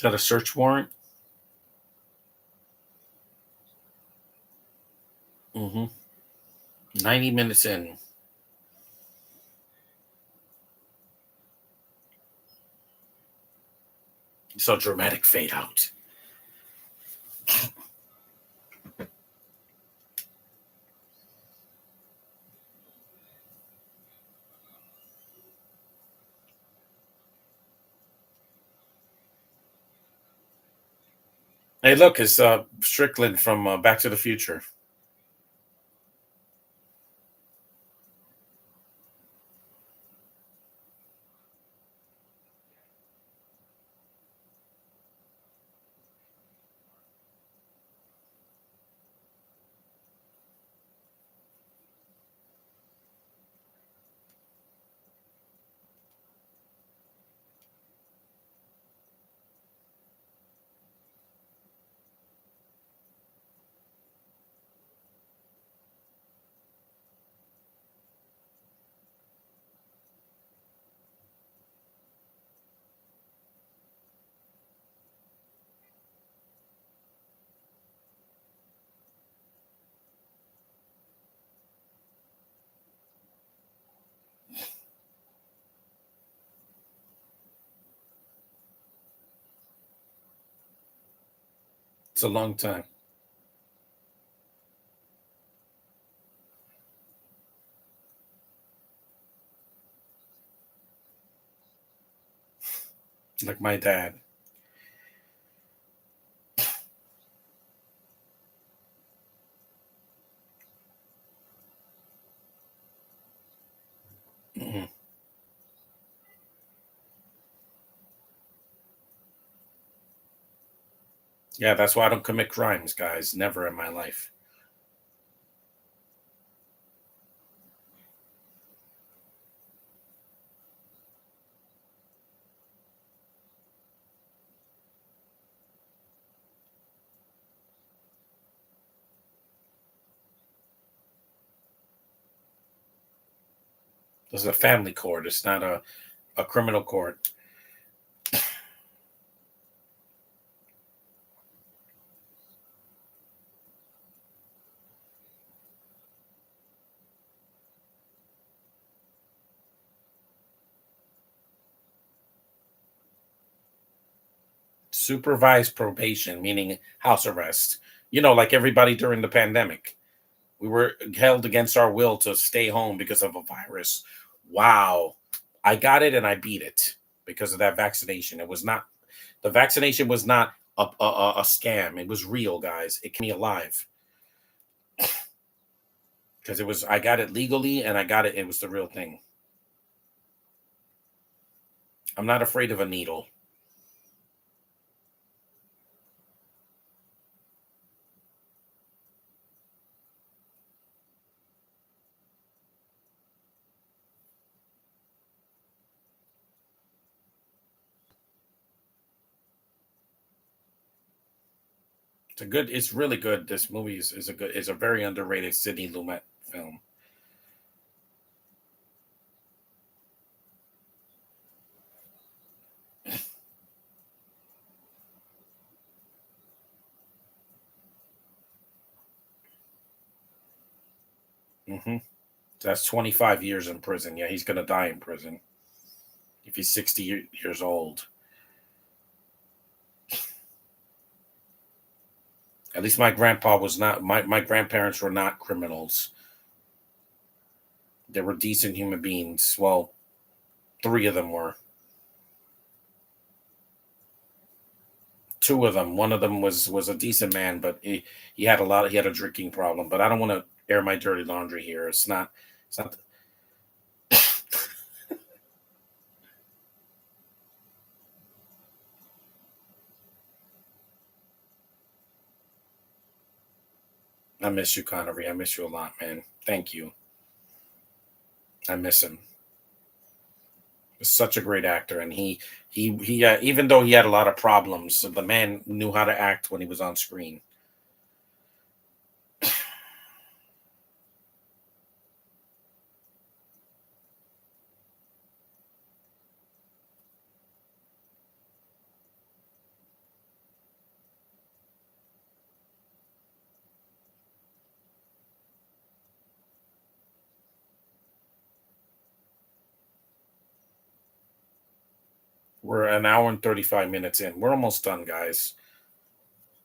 Got a search warrant. 90 minutes in. So dramatic fade out. Hey, look, it's Strickland from Back to the Future. It's a long time. like my dad. Mhm. Yeah, that's why I don't commit crimes, guys. Never in my life. This is a family court. It's not a criminal court. Supervised probation, meaning house arrest. Like everybody during the pandemic. We were held against our will to stay home because of a virus. Wow. I got it and I beat it because of that vaccination. The vaccination was not a scam. It was real, guys. It kept me alive because I got it legally and I got it. It was the real thing. I'm not afraid of a needle. It's really good. This movie is a very underrated Sidney Lumet film. Hmm. That's 25 years in prison. Yeah, he's gonna die in prison if he's 60 years old. At least my grandpa was not. My grandparents were not criminals. They were decent human beings. Well, three of them were. Two of them. One of them was a decent man, but he had a drinking problem. But I don't want to air my dirty laundry here. It's not. I miss you, Connery. I miss you a lot, man. Thank you. I miss him. He's such a great actor, and he even though he had a lot of problems, the man knew how to act when he was on screen. We're an hour and 35 minutes in. We're almost done, guys.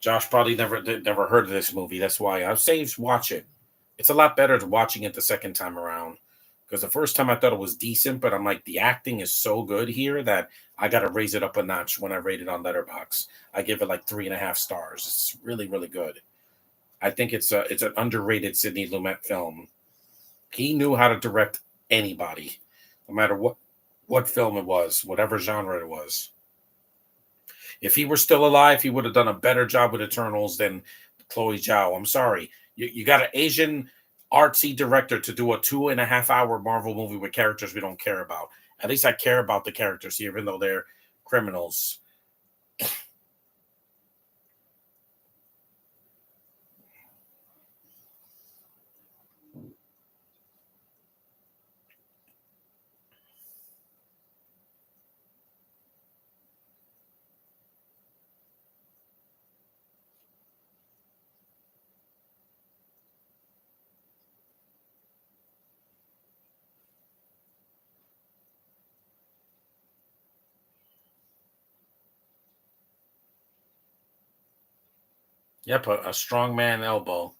Josh probably never heard of this movie. That's why I say watch it. It's a lot better to watching it the second time around. Because the first time I thought it was decent, but I'm like the acting is so good here that I got to raise it up a notch when I rate it on Letterbox. I give it like 3.5 stars. It's really really good. I think it's an underrated Sidney Lumet film. He knew how to direct anybody, no matter what film it was, whatever genre it was. If he were still alive, he would have done a better job with Eternals than Chloe Zhao. I'm sorry. You got an Asian artsy director to do a 2.5 hour Marvel movie with characters we don't care about. At least I care about the characters here, even though they're criminals. Yep, a strong man elbow.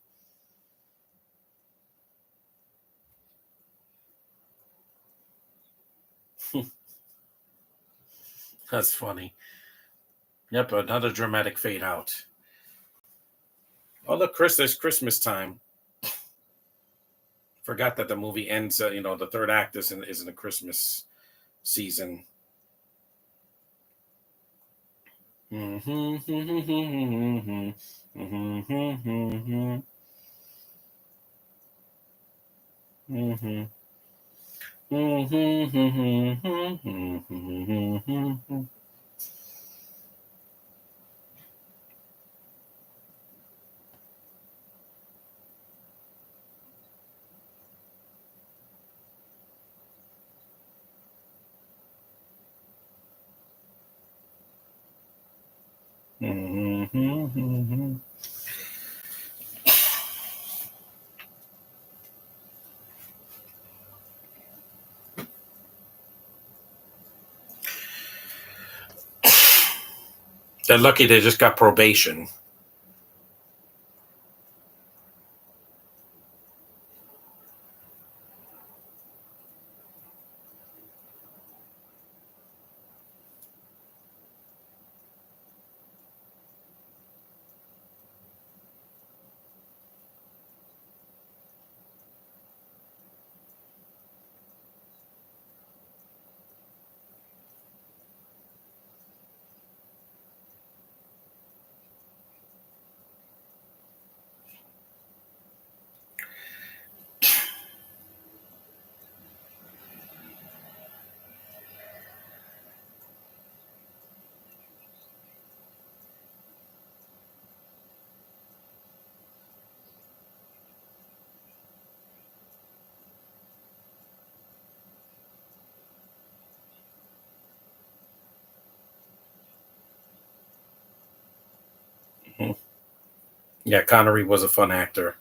That's funny. Yep, another dramatic fade out. Oh, look, Chris, it's Christmas time. Forgot that the movie ends. The third act isn't a Christmas season. They're lucky they just got probation. Yeah, Connery was a fun actor.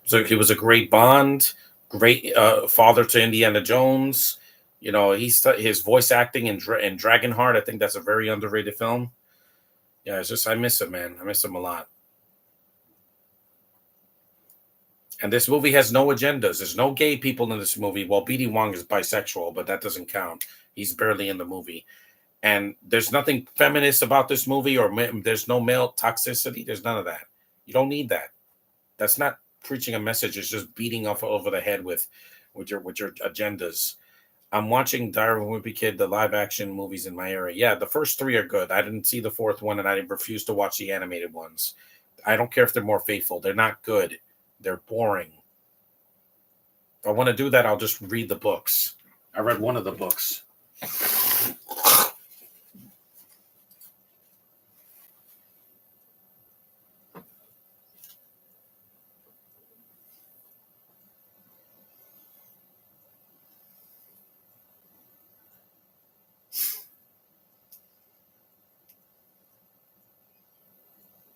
So he was a great Bond, great father to Indiana Jones. His voice acting in Dragonheart. I think that's a very underrated film. Yeah, it's just I miss him, man. I miss him a lot. And this movie has no agendas. There's no gay people in this movie. Well, BD Wong is bisexual, but that doesn't count. He's barely in the movie. And there's nothing feminist about this movie, or there's no male toxicity. There's none of that. You don't need that. That's not preaching a message. It's just beating off over the head with your agendas. I'm watching Diary of a Wimpy Kid, the live action movies in my area. Yeah, the first three are good. I didn't see the fourth one, and I refuse to watch the animated ones. I don't care if they're more faithful. They're not good. They're boring. If I want to do that, I'll just read the books. I read one of the books.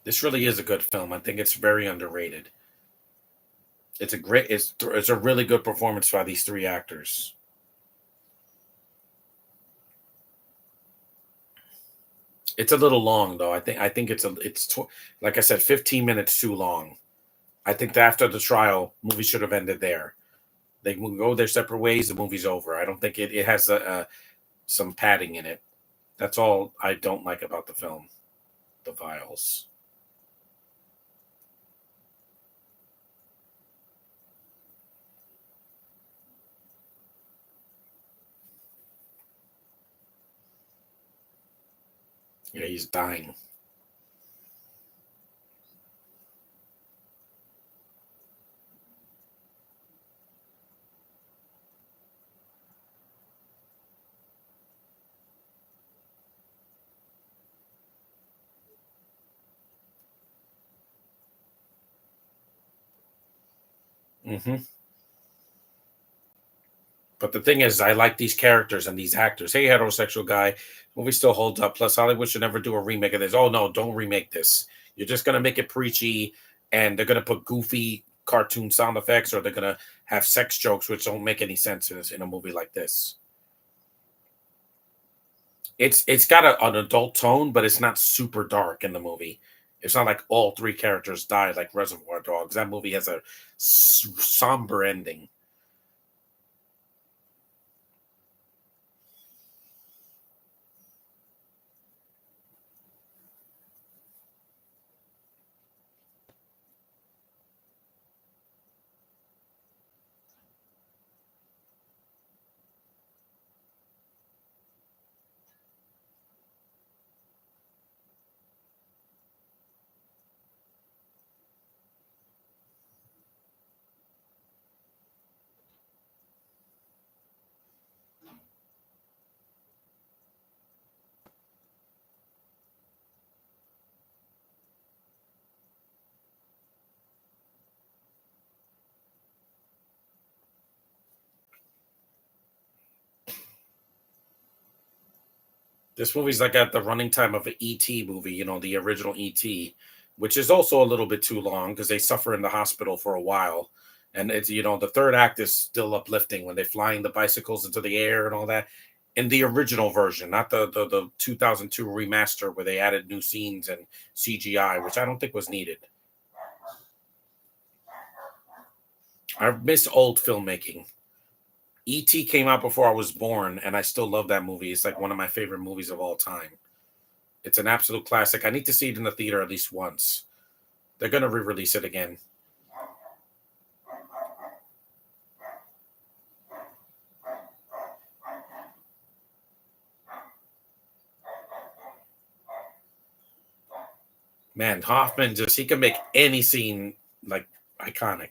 This really is a good film. I think it's very underrated. It's a really good performance by these three actors. It's a little long though. I think like I said, 15 minutes too long. I think that after the trial, movie should have ended there. They can go their separate ways. The movie's over. I don't think it has some padding in it. That's all I don't like about the film. The vials. Yeah, he's dying. Hmm. But the thing is, I like these characters and these actors. Hey, heterosexual guy, movie still holds up. Plus, Hollywood should never do a remake of this. Oh no, don't remake this. You're just gonna make it preachy, and they're gonna put goofy cartoon sound effects, or they're gonna have sex jokes, which don't make any sense in a movie like this. It's got an adult tone, but it's not super dark in the movie. It's not like all three characters die like Reservoir Dogs. That movie has a somber ending. This movie's like at the running time of an E.T. movie, the original E.T., which is also a little bit too long because they suffer in the hospital for a while. And it's, the third act is still uplifting when they're flying the bicycles into the air and all that. In the original version, not the 2002 remaster where they added new scenes and CGI, which I don't think was needed. I miss old filmmaking. E.T. came out before I was born, and I still love that movie. It's like one of my favorite movies of all time. It's an absolute classic. I need to see it in the theater at least once. They're going to re-release it again. Man, Hoffman he can make any scene like iconic.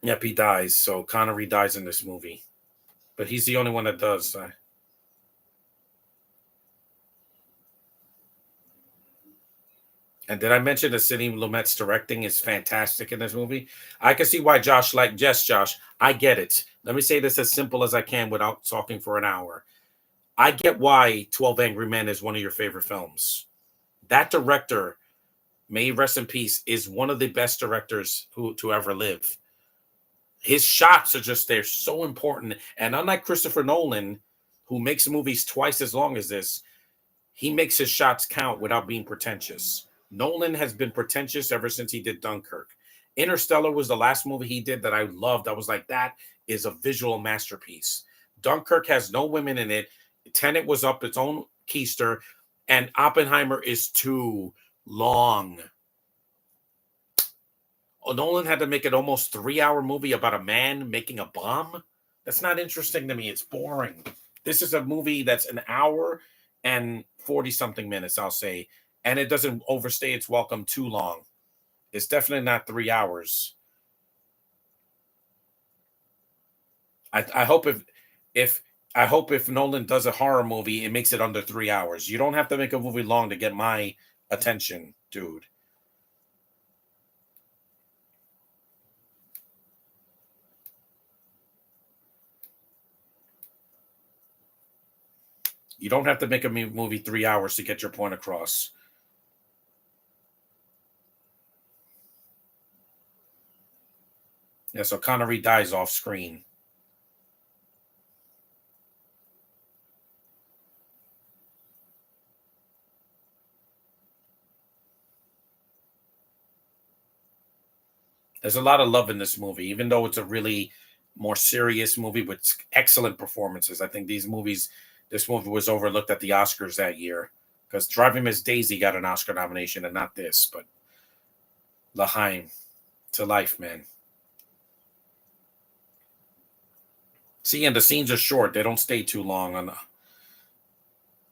Yep, he dies. So Connery dies in this movie. But he's the only one that does. And did I mention that Sidney Lumet's directing is fantastic in this movie? I can see why Josh yes, Josh, I get it. Let me say this as simple as I can without talking for an hour. I get why 12 Angry Men is one of your favorite films. That director, may rest in peace, is one of the best directors to ever live. His shots are just, they're so important. And unlike Christopher Nolan, who makes movies twice as long as this, he makes his shots count without being pretentious. Nolan has been pretentious ever since he did Dunkirk. Interstellar was the last movie he did that I loved. I was like, that is a visual masterpiece. Dunkirk has no women in it. Tenet was up its own keister, and Oppenheimer is too long. Nolan had to make an almost 3-hour movie about a man making a bomb. That's not interesting to me. It's boring. This is a movie that's an hour and 40 something minutes, I'll say, and it doesn't overstay its welcome too long. It's definitely not 3 hours. I hope if Nolan does a horror movie, it makes it under 3 hours. You don't have to make a movie long to get my attention, dude. You don't have to make a movie 3 hours to get your point across. Yeah, so Connery dies off screen. There's a lot of love in this movie, even though it's a really more serious movie with excellent performances. I think this movie was overlooked at the Oscars that year because Driving Miss Daisy got an Oscar nomination and not this, but L'Chaim, to life, man. See, and the scenes are short; they don't stay too long on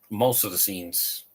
most of the scenes.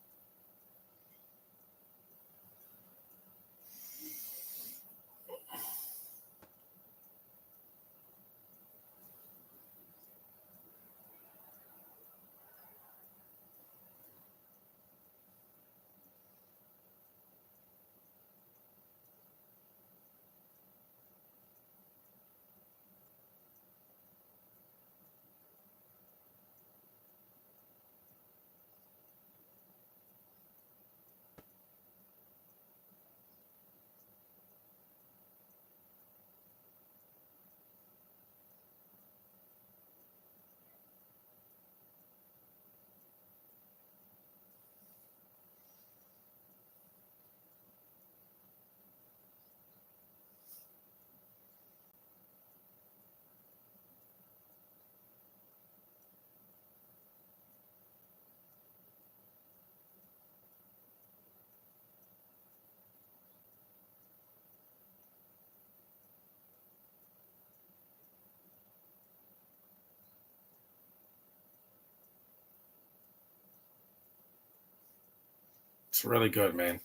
It's really good, man.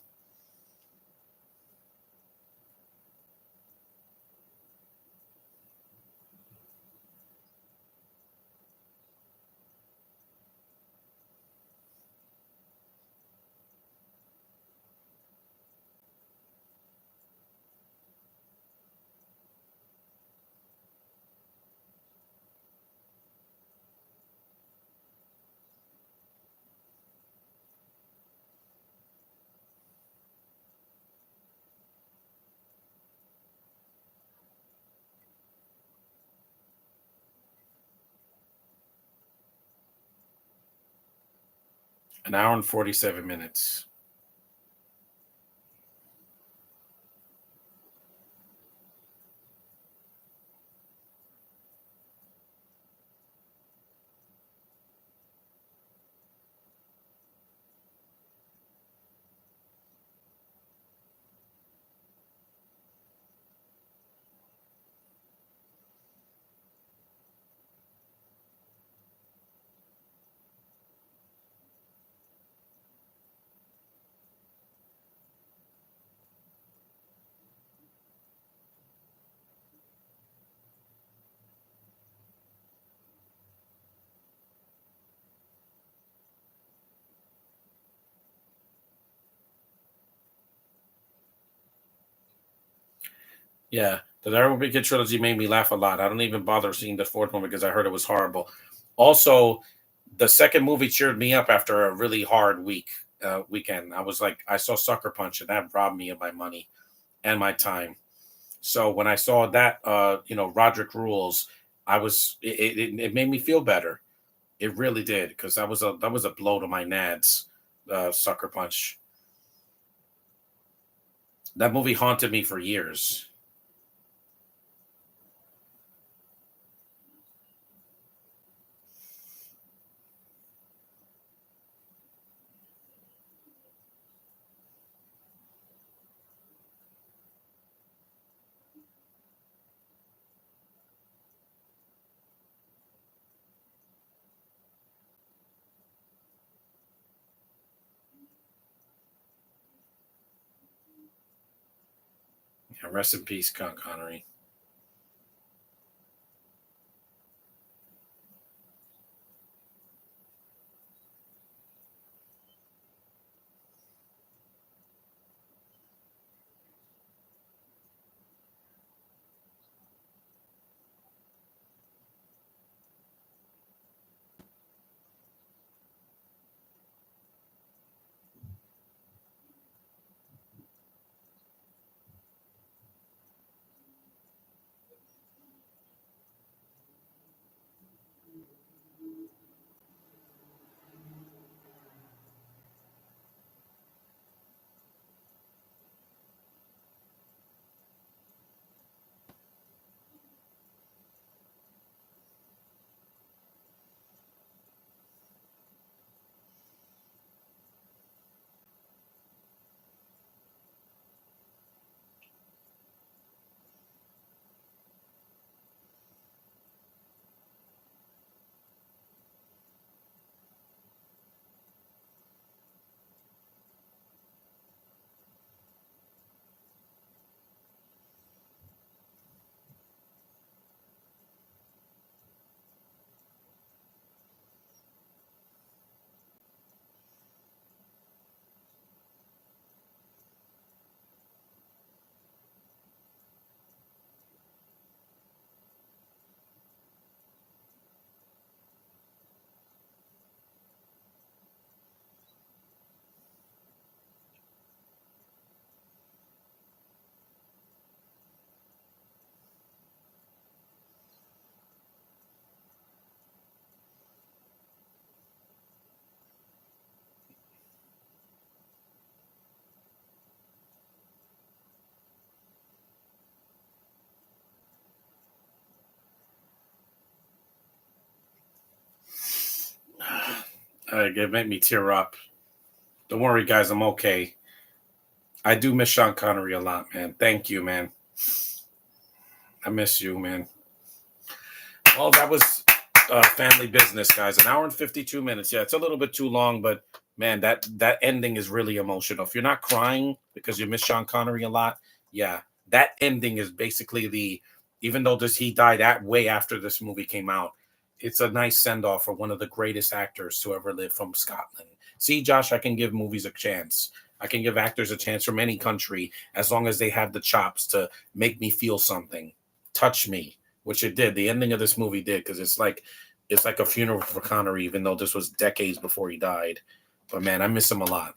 An hour and 47 minutes. Yeah, the Darren Wicked trilogy made me laugh a lot. I don't even bother seeing the fourth one because I heard it was horrible. Also, the second movie cheered me up after a really hard weekend. I was like, I saw Sucker Punch, and that robbed me of my money and my time. So when I saw that, Roderick Rules, it made me feel better. It really did, because that was a blow to my nads. Sucker Punch. That movie haunted me for years. Yeah, rest in peace, Connery. It made me tear up. Don't worry, guys, I'm okay. I do miss Sean Connery a lot, man. Thank you, man. I miss you, man. Well, that was family business, guys. An hour and 52 minutes. Yeah, it's a little bit too long, but man, that ending is really emotional. If you're not crying because you miss Sean Connery a lot, yeah, that ending is basically even though he died way after this movie came out, it's a nice send off for one of the greatest actors to ever live from Scotland. See, Josh, I can give movies a chance. I can give actors a chance from any country as long as they have the chops to make me feel something, touch me, which it did. The ending of this movie did, because it's like a funeral for Connery, even though this was decades before he died. But man, I miss him a lot.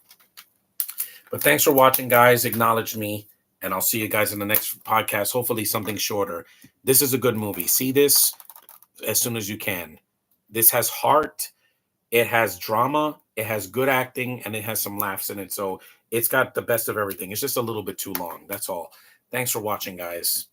But thanks for watching, guys. Acknowledge me, and I'll see you guys in the next podcast. Hopefully, something shorter. This is a good movie. See this as soon as you can. This has heart. It has drama. It has good acting and it has some laughs in it. So it's got the best of everything. It's just a little bit too long. That's all. Thanks for watching, guys.